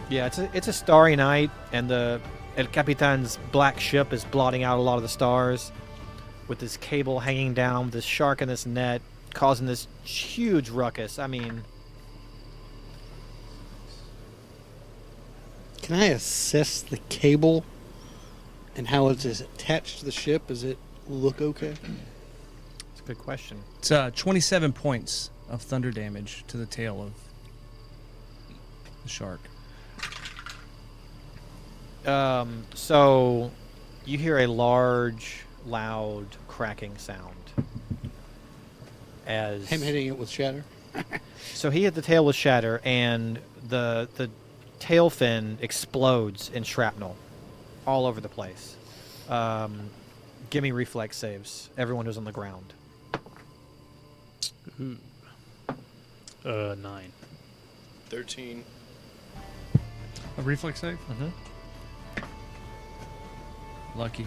Yeah, it's a starry night, and the El Capitan's black ship is blotting out a lot of the stars, with this cable hanging down, with this shark in this net, causing this huge ruckus. I mean, Can I assess the cable and how it is attached to the ship? Does it look okay? it's a good question. it's 27 points of thunder damage to the tail of the shark. So you hear a large, loud cracking sound as Him hitting it with shatter. So he hit the tail with shatter, and the tail fin explodes in shrapnel all over the place. Give me reflex saves. Everyone who's on the ground. 9. 13. A reflex save? Mm-hmm. Lucky.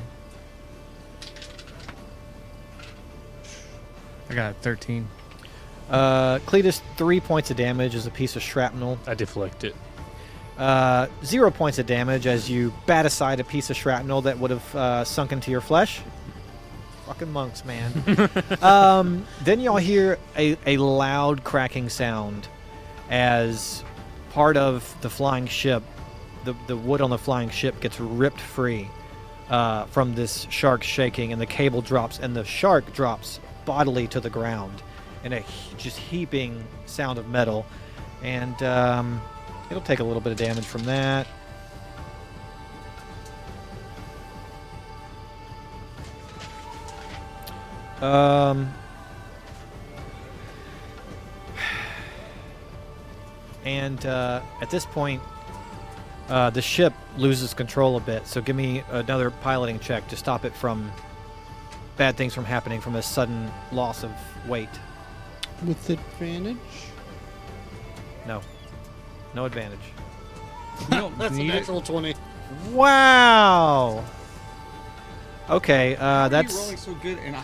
I got 13. Cletus, 3 points of damage as a piece of shrapnel. I deflect it. 0 points of damage as you bat aside a piece of shrapnel that would have sunk into your flesh. Fucking monks, man. Then y'all hear a loud cracking sound as part of the flying ship, the wood on the flying ship gets ripped free from this shark shaking, and the cable drops, and the shark drops bodily to the ground in a just heaping sound of metal. And it'll take a little bit of damage from that. And at this point, the ship loses control a bit, so give me another piloting check to stop it from bad things from happening from a sudden loss of weight. With advantage? No. No advantage. You don't That's a need it. natural 20. Wow! Okay, How are you that's rolling so good and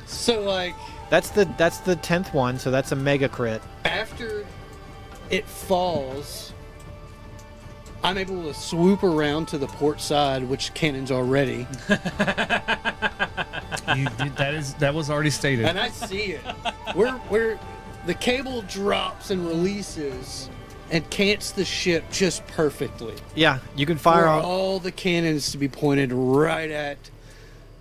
So, like, that's the 10th one, so that's a mega crit. after it falls, I'm able to swoop around to the port side, which cannon's already, that was already stated. and I see it. Where the cable drops and releases and cants the ship just perfectly. Yeah, you can fire For off. all the cannons to be pointed right at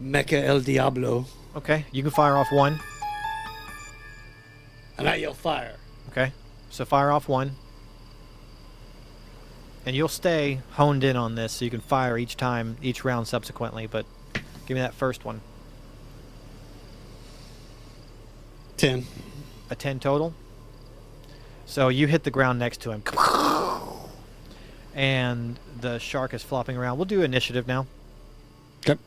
Mecha El Diablo. Okay, you can fire off one. And I yell fire. Okay. So fire off one. And you'll stay honed in on this so you can fire each round subsequently, but give me that first one. 10. A 10 total. So you hit the ground next to him. And the shark is flopping around. We'll do initiative now. Okay.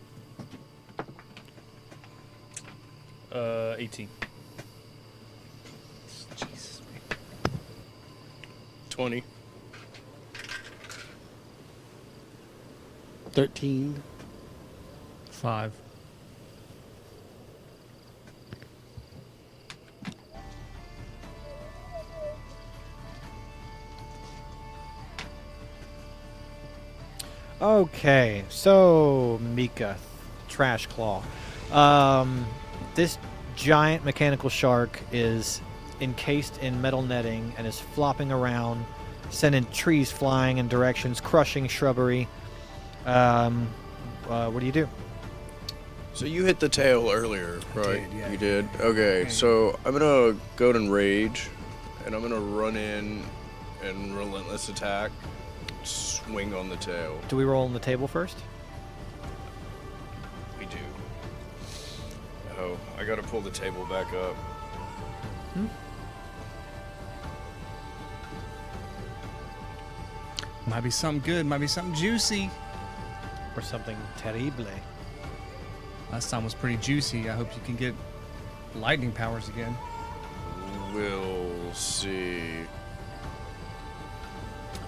18. 20. 13. 5. Okay, so Mika, Trash Claw. This giant mechanical shark is encased in metal netting and is flopping around, sending trees flying in directions, crushing shrubbery. What do you do? So you hit the tail earlier, right? did, yeah. You did? Okay, so I'm gonna go and rage, and I'm gonna run in and relentless attack, swing on the tail. Do we roll on the table first? We do. Oh, I gotta pull the table back up. Might be something good. Might be something juicy. Or something terrible? Last time was pretty juicy. I hope you can get lightning powers again. We'll see.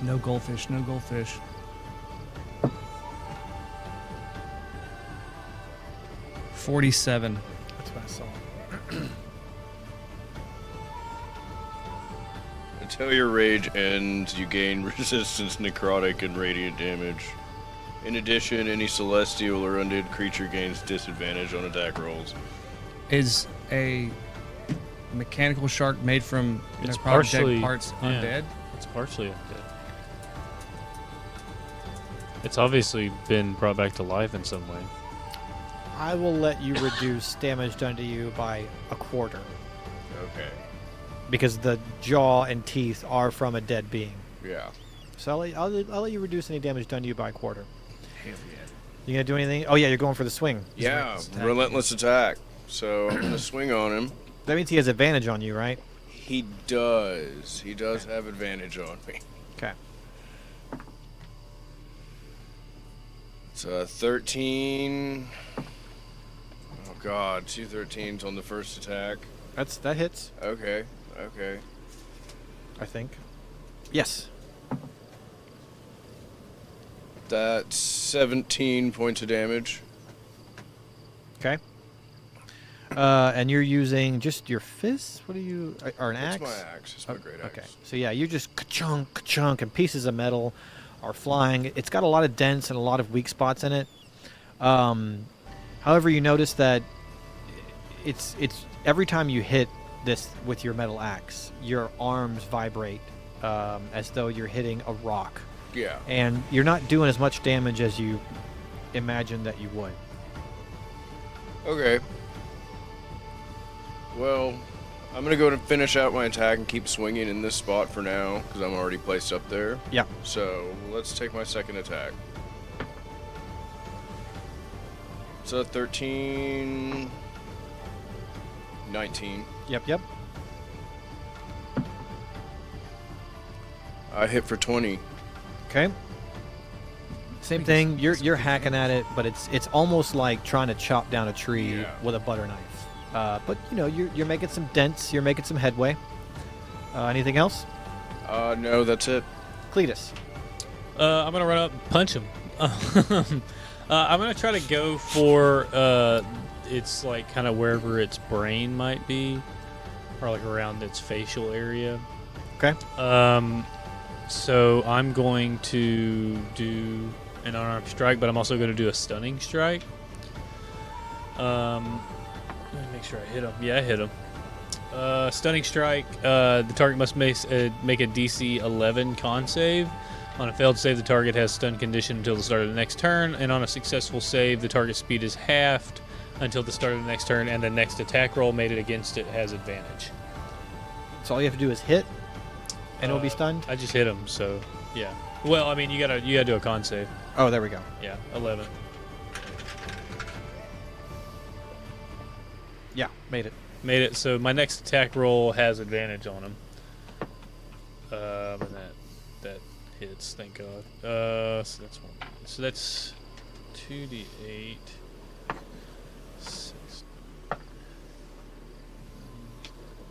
No goldfish. No goldfish. $47. That's what I saw. Until your rage ends, you gain resistance, necrotic, and radiant damage. In addition, any celestial or undead creature gains disadvantage on attack rolls. Is a mechanical shark made from It's necrotic partially- dead parts yeah. undead? It's partially undead. It's obviously been brought back to life in some way. I will let you reduce damage done to you by a quarter. Okay. Because the jaw and teeth are from a dead being. Yeah. So I'll let you reduce any damage done to you by a quarter. Hell yeah. You gonna do anything? Oh yeah, you're going for the swing. Yeah, relentless attack. So I'm gonna swing on him. That means he has advantage on you, right? He does. He does have advantage on me. Okay. It's 13. Oh god, 2 13s on the first attack. That hits, Okay. Okay. I think. Yes. That's 17 points of damage. Okay. And you're using just your fists? What are you? Or an axe? It's my axe. It's my great axe. Okay. So yeah, you just ka-chunk, ka-chunk, and pieces of metal are flying. It's got a lot of dents and a lot of weak spots in it. However, you notice that it's every time you hit this with your metal axe, your arms vibrate as though you're hitting a rock. Yeah. And you're not doing as much damage as you imagined that you would. Okay. Well, I'm gonna go and finish out my attack and keep swinging in this spot for now because I'm already placed up there. Yeah. So let's take my second attack. So 13, 19. Yep. I hit for 20. Okay. Same thing. You're hacking at it, but it's almost like trying to chop down a tree Yeah. with a butter knife. But you know you're making some dents. You're making some headway. Anything else? No, that's it. Cletus. I'm gonna run up and punch him. I'm gonna try to go for it's like kind of wherever its brain might be, or like around its facial area. Okay. So I'm going to do an unarmed strike, but I'm also going to do a stunning strike. Let me make sure I hit him. Yeah, I hit him. Stunning strike. The target must make a DC 11 con save. On a failed save, the target has stun condition until the start of the next turn, and on a successful save, the target speed is halved until the start of the next turn, and the next attack roll made it against it has advantage. So all you have to do is hit, and it'll be stunned. I just hit him, so yeah. Well, I mean, you gotta do a con save. Oh, there we go. Yeah, 11. Yeah, made it. Made it. So my next attack roll has advantage on him. And that hits. Thank God. So that's 1. So that's 2d8. 6.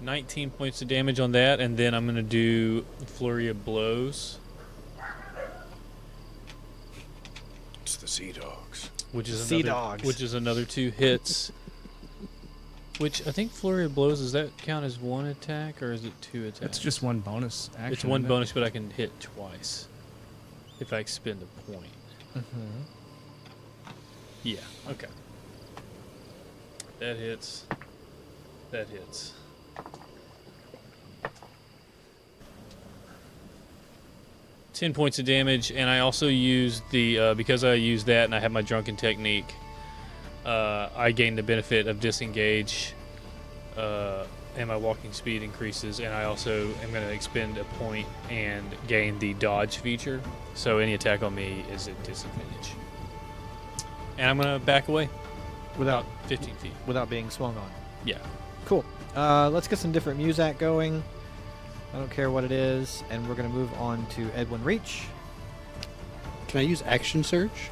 19 points of damage on that, and then I'm gonna do flurry of blows, It's the Sea Dogs. which is Sea another, dogs. which is another 2 hits. Which I think flurry of blows, does that count as 1 attack or is it 2 attacks? It's just 1 bonus action. It's 1 isn't it? bonus, but I can hit twice if I expend a point. Mm-hmm. Yeah. Okay. That hits. That hits. $10 points of damage, and I also used the because I used that and I have my drunken technique. I gain the benefit of disengage, and my walking speed increases, and I also am going to expend a point and gain the dodge feature. So any attack on me is at disadvantage. And I'm going to back away Without 15 feet. without being swung on. Yeah. Cool. Let's get some different music going. I don't care what it is, and we're gonna move on to Edwin Reach. Can I use action surge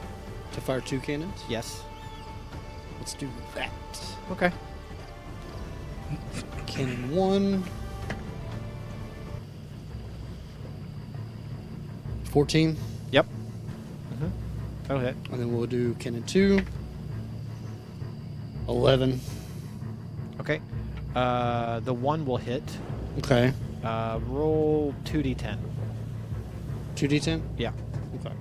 to fire 2 cannons? Yes. Let's do that. Okay. Cannon 1. 14. Yep. Mm-hmm. That'll hit. And then we'll do cannon 2. 11. Okay. The 1 will hit. Okay. Roll 2d10. 2d10? Yeah. Okay.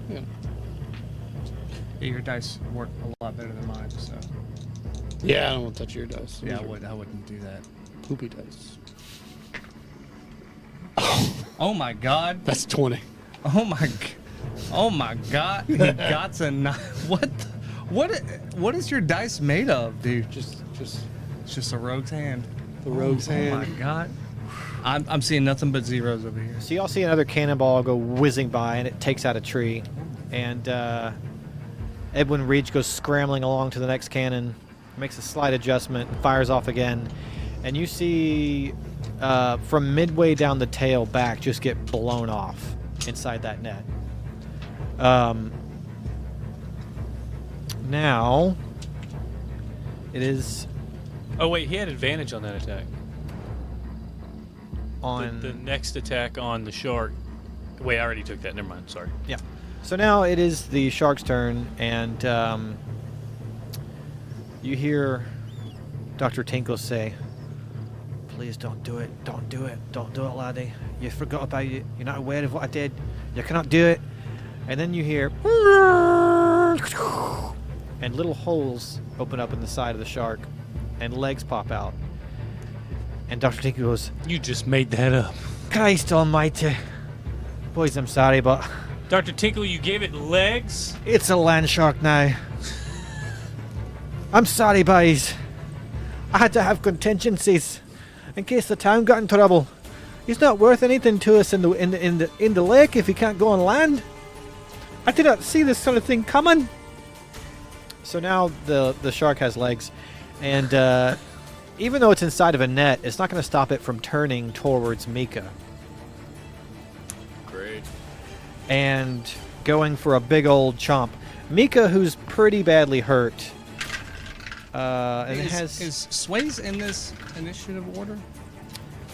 Yeah. Yeah, your dice work a lot better than mine, so Yeah, I don't want to touch your dice. yeah, Those are I wouldn't do that. poopy dice. Oh my God! That's 20. Oh my God! He got a what is your dice made of, dude? Just It's just a rogue's hand. the rogue's hand. Oh my God! I'm seeing nothing but zeros over here. So y'all see another cannonball go whizzing by, and it takes out a tree. And Edwin Reach goes scrambling along to the next cannon, makes a slight adjustment, and fires off again. And you see from midway down the tail back just get blown off inside that net. Now it is Oh wait, he had advantage on that attack. on The next attack on the shark. Wait, I already took that. Never mind. Sorry. Yeah. So now it is the shark's turn, and you hear Dr. Tinkle say, "Please don't do it. Don't do it. Don't do it, laddie. You forgot about it. You're not aware of what I did. You cannot do it." And then you hear, and little holes open up in the side of the shark, and legs pop out. And Dr. Tinkle goes, You just made that up. "Christ almighty. Boys, I'm sorry, but Dr. Tinkle, you gave it legs? it's a land shark now. I'm sorry, boys. I had to have contingencies in case the town got in trouble. He's not worth anything to us in the lake if he can't go on land. I did not see this sort of thing coming." So now the shark has legs, and even though it's inside of a net, it's not going to stop it from turning towards Mika Great. and going for a big old chomp. Mika, who's pretty badly hurt, and Is Sway's in this initiative order?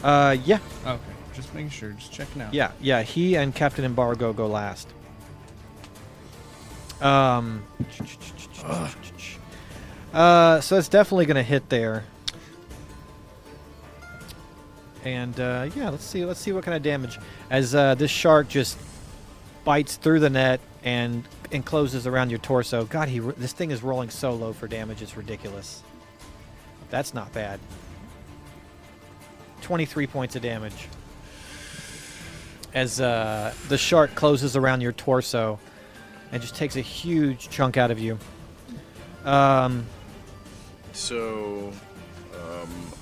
yeah, Okay, just making sure, just checking out. yeah. He and Captain Embargo go last. So it's definitely gonna hit there. And yeah, let's see what kind of damage as this shark just bites through the net and encloses around your torso. God, this thing is rolling so low for damage, it's ridiculous. That's not bad. 23 points of damage as the shark closes around your torso and just takes a huge chunk out of you. Um, So,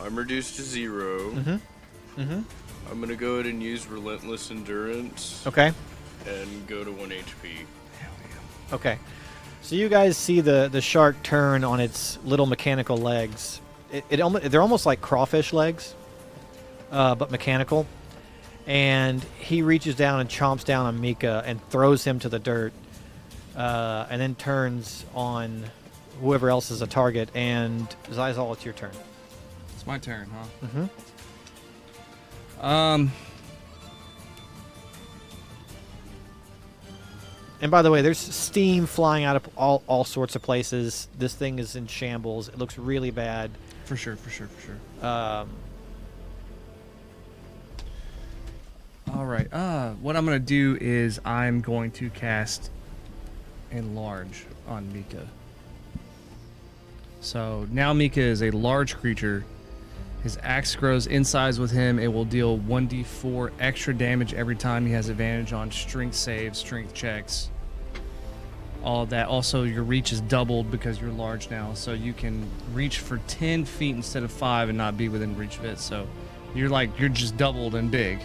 I'm reduced to 0. mm-hmm. I'm gonna go ahead and use Relentless Endurance Okay. and go to 1 HP. Okay. So you guys see the shark turn on its little mechanical legs. They're almost like crawfish legs, but mechanical. And he reaches down and chomps down on Mika and throws him to the dirt, and then turns on whoever else is a target. And Zizal, it's your turn. It's my turn, huh? Mm-hmm. And by the way, there's steam flying out of all sorts of places. This thing is in shambles. It looks really bad. For sure. All right. What I'm gonna do is I'm going to cast Enlarge on Mika. So now Mika is a large creature. His axe grows in size with him. It will deal 1d4 extra damage every time he has advantage on strength saves, strength checks. All of that. Also, your reach is doubled because you're large now, so you can reach for 10 feet instead of 5 and not be within reach of it. So you're just doubled and big.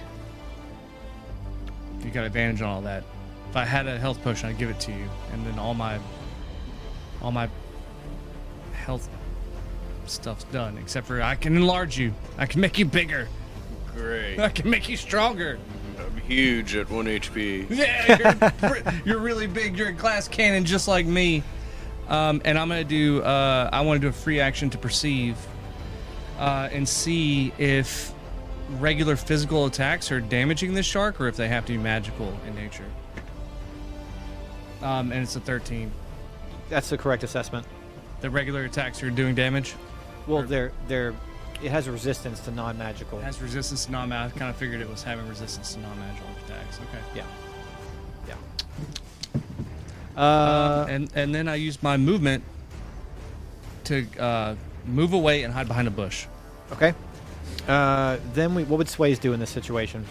You got advantage on all that. If I had a health potion, I'd give it to you, and then all my health stuff's done, except for I can enlarge you. I can make you bigger. Great. I can make you stronger. I'm huge at 1 HP. Yeah, you're really big. You're a glass cannon just like me. And I'm gonna do. I want to do a free action to perceive, and see if regular physical attacks are damaging this shark, or if they have to be magical in nature. And it's a 13. That's the correct assessment. The regular attacks are doing damage. Well, it has resistance to non-magical. It has resistance to non-magical. I kind of figured it was having resistance to non-magical attacks. Okay. Yeah. And then I used my movement to move away and hide behind a bush. Okay. Then what would Sways do in this situation?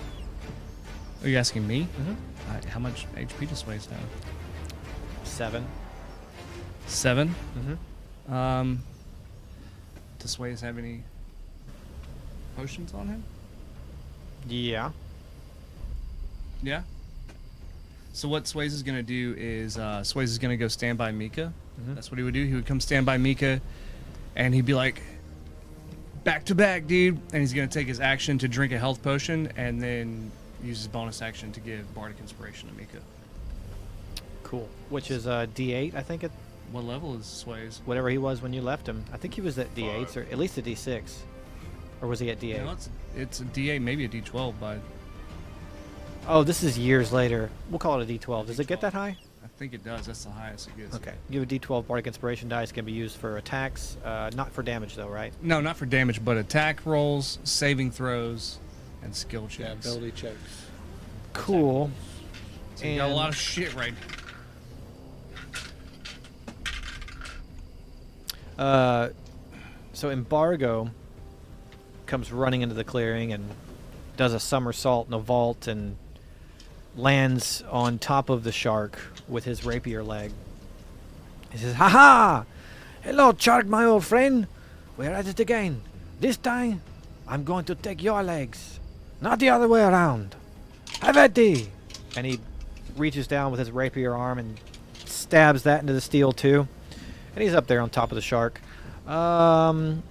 Are you asking me? Mm-hmm. How much HP does Sways have? 7. 7. Mm-hmm. Does Sways have any potions on him? Yeah. Yeah. So what Sways is gonna do is Sways is gonna go stand by Mika. Mhm. That's what he would do. He would come stand by Mika, and he'd be like, "Back to back, dude!" And he's gonna take his action to drink a health potion, and then use his bonus action to give Bardic Inspiration to Mika. Cool. Which is D8, I think. What level is Sways? Whatever he was when you left him. I think he was at D8s, or at least a D6. Or was he at D8? No, it's a D8, maybe a D12, but Oh, this is years later. We'll call it a D12. Does it get that high? I think it does. That's the highest it gets. Okay. Give a D12 Bardic Inspiration dice. Can be used for attacks. Not for damage, though, right? No, not for damage, but attack rolls, saving throws, and skill checks. Yeah, ability checks. Cool. So you got a lot of shit right. So Embargo comes running into the clearing and does a somersault in a vault and lands on top of the shark with his rapier leg. He says, "Ha ha! Hello, shark, my old friend. We're at it again. This time, I'm going to take your legs, not the other way around. Have at thee!" And he reaches down with his rapier arm and stabs that into the steel too. And he's up there on top of the shark. We're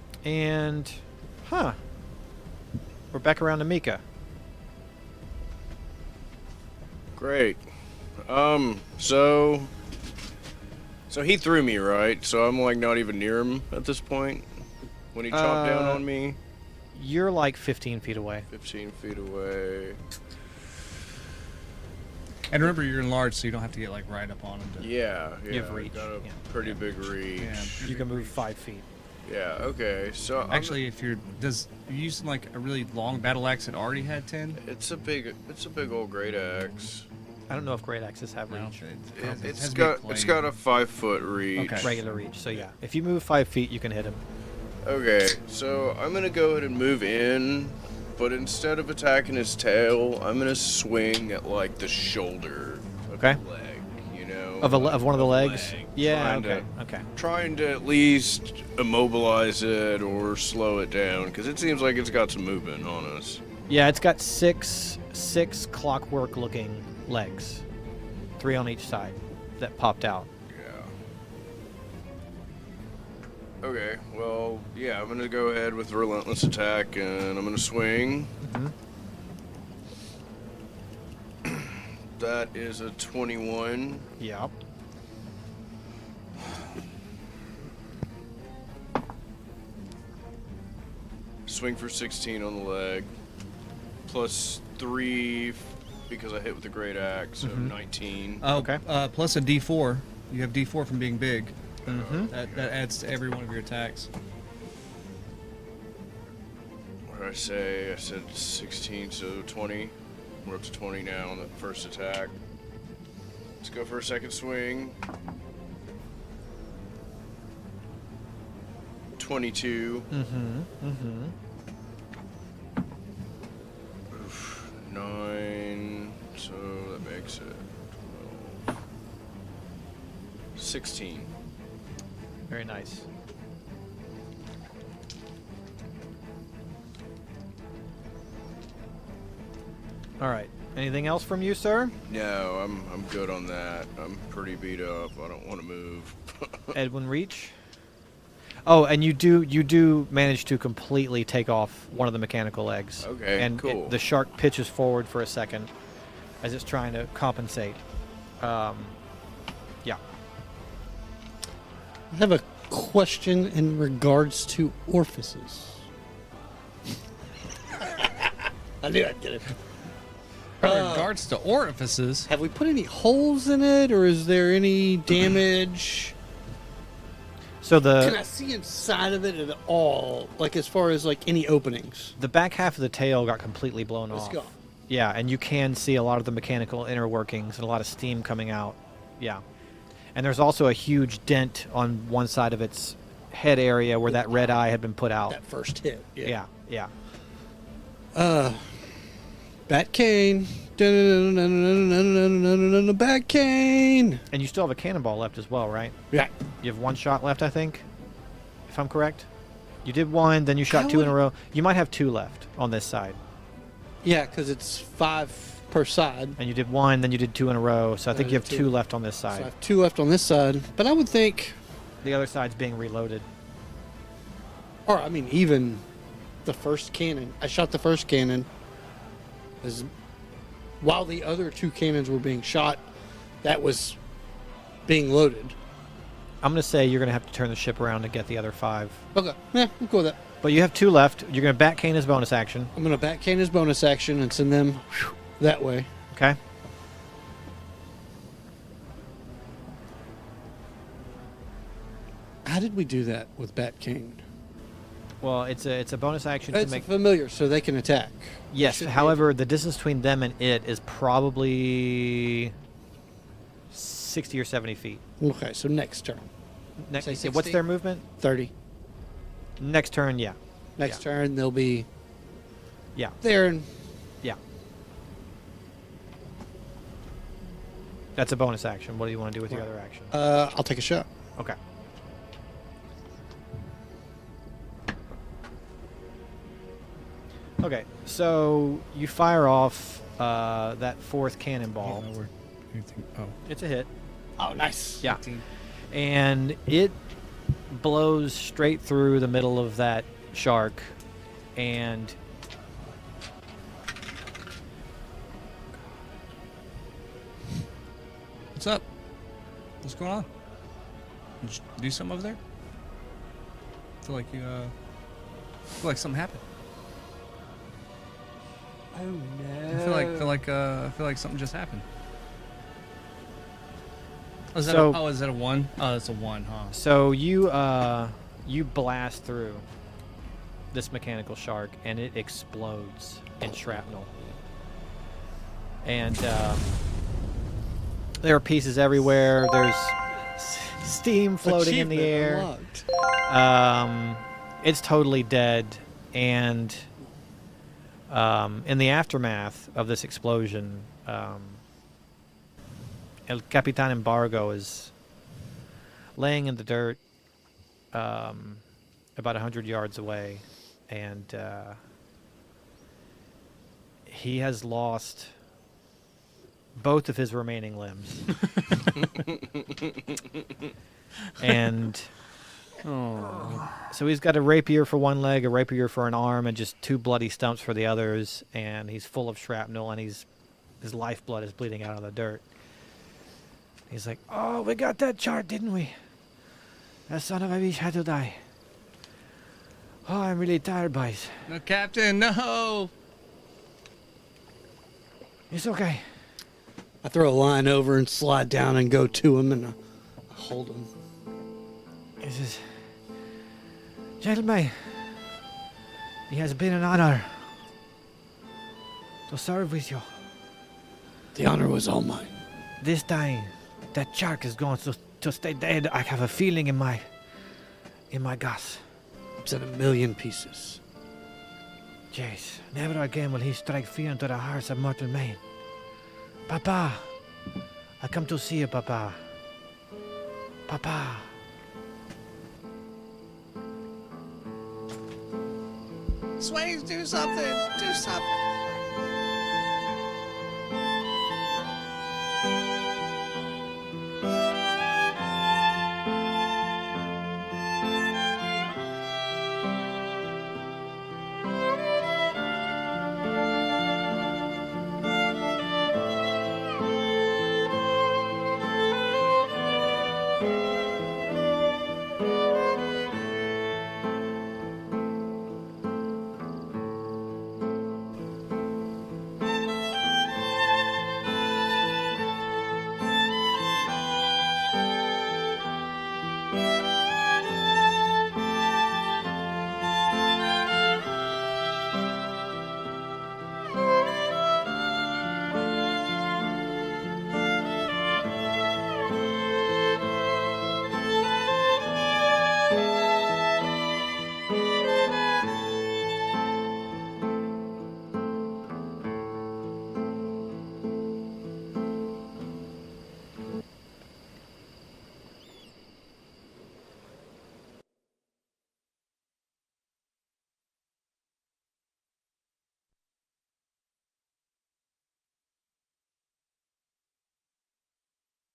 back around to Mika. Great. So he threw me, right? So I'm like not even near him at this point when he chopped down on me. You're like 15 feet away. 15 feet away. And remember, you're enlarged, so you don't have to get like right up on him. Yeah. You have reach, Got a yeah. pretty big reach. Yeah. You can move 5 feet. Yeah. Okay. So Actually, if you're using like a really long battle axe that already had 10. it's a big old great axe. I don't know if great axes have No, reach. It's got a 5-foot reach. Okay. Regular reach. So yeah, if you move 5 feet, you can hit him. Okay, so I'm gonna go ahead and move in, but instead of attacking his tail, I'm gonna swing at like the shoulder of Okay. the leg, you know? of one of the legs. leg, Yeah. trying Okay. to- Okay. Trying to at least immobilize it or slow it down, because it seems like it's got some movement on us. Yeah, it's got six clockwork-looking legs, 3 on each side, that popped out. Yeah. Okay, well, yeah, I'm gonna go ahead with relentless attack, and I'm gonna swing. That is a 21. Yep. Swing for 16 on the leg. Plus 3 because I hit with the great axe, so 19. Oh, Okay. Plus a D4. You have D4 from being big. Mm-hmm. That adds to every one of your attacks. What did I say? I said 16, so 20. We're up to 20 now on the first attack. Let's go for a second swing. 22. Mm-hmm. 9. So that makes it 12. 16. Very nice. All right. Anything else from you, sir? No, I'm good on that. I'm pretty beat up. I don't want to move. Edwin Reach. Oh, and you do manage to completely take off one of the mechanical legs. Okay, and cool. the shark pitches forward for a second as it's trying to compensate. Yeah. I have a question in regards to orifices. I knew I'd get it. In regards to orifices, Have we put any holes in it, or is there any damage? So Can I the see inside of it at all? Like, as far as, like, any openings? back half of the tail got completely blown It's off. gone. Yeah, and you can see a lot of the mechanical inner workings and a lot of steam coming out. Yeah. And there's also a huge dent on one side of its head area where that red eye had been put out. That first hit. Yeah, yeah. Bat cane. Bat cane. And you still have a cannonball left as well, right? Yeah. You have 1 shot left, I think, if I'm correct. You did 1, then you shot How 2 in a would- row. You might have 2 left on this side. Yeah, because it's 5 per side. And you did 1, then you did 2 in a row. So I think I you have did 2 2. left on this So I side. have 2 left on this side. But I would think, The other side's being reloaded. or I mean, even the first cannon. I shot the first cannon. As while the other 2 cannons were being shot, that was being loaded. I'm going to say you're going to have to turn the ship around to get the other 5. Okay, yeah, I'm cool with that. But you have 2 left. You're going to back cane as bonus action. I'm gonna back cane as bonus action and send them that way. Okay? How did we do that with bat cane? Well, it's a bonus action to It's make. familiar, so they can attack. Yes. should be However, the distance between them and it is probably 60 or 70 feet. Okay, so next turn, Next, Say what's 60? their movement? 30. Next turn, yeah. Next Yeah. turn, they'll be Yeah. there, and Yeah. That's a bonus action. What do you want to do with your other action? I'll take a shot. Okay. Okay, so you fire off that 4th cannonball. Oh. It's a hit. Oh, nice. Yeah. And it blows straight through the middle of that shark, and What's up? What's going on? Did you do something over there? I feel like something happened. Oh no. I feel like something just happened. Oh, is that So- is that a 1? Oh, that's a 1, huh? so you blast through this mechanical shark, and it explodes in shrapnel. And there are pieces everywhere. There's steam floating in the Achievement air. unlocked. It's totally dead, and in the aftermath of this explosion, El Capitan Embargo is laying in the dirt about 100 yards away, and he has lost both of his remaining limbs. And so he's got a rapier for one leg, a rapier for an arm, and just 2 bloody stumps for the others, and he's full of shrapnel, and his lifeblood is bleeding out of the dirt. He's like, Oh, we got that chart, didn't we? That son of a bitch had to die. Oh, I'm really tired, boys. No, Captain, no. It's okay. I throw a line over and slide down and go to him and hold him. He says, Gentlemen, it has been an honor to serve with you. The honor was all mine. This time, that shark is going to stay dead. I have a feeling in my guts. It's in 1,000,000 pieces. Jeez, never again will he strike fear into the hearts of mortal men. Papa, I come to see you, Papa. Papa. Sways, do something. Do something.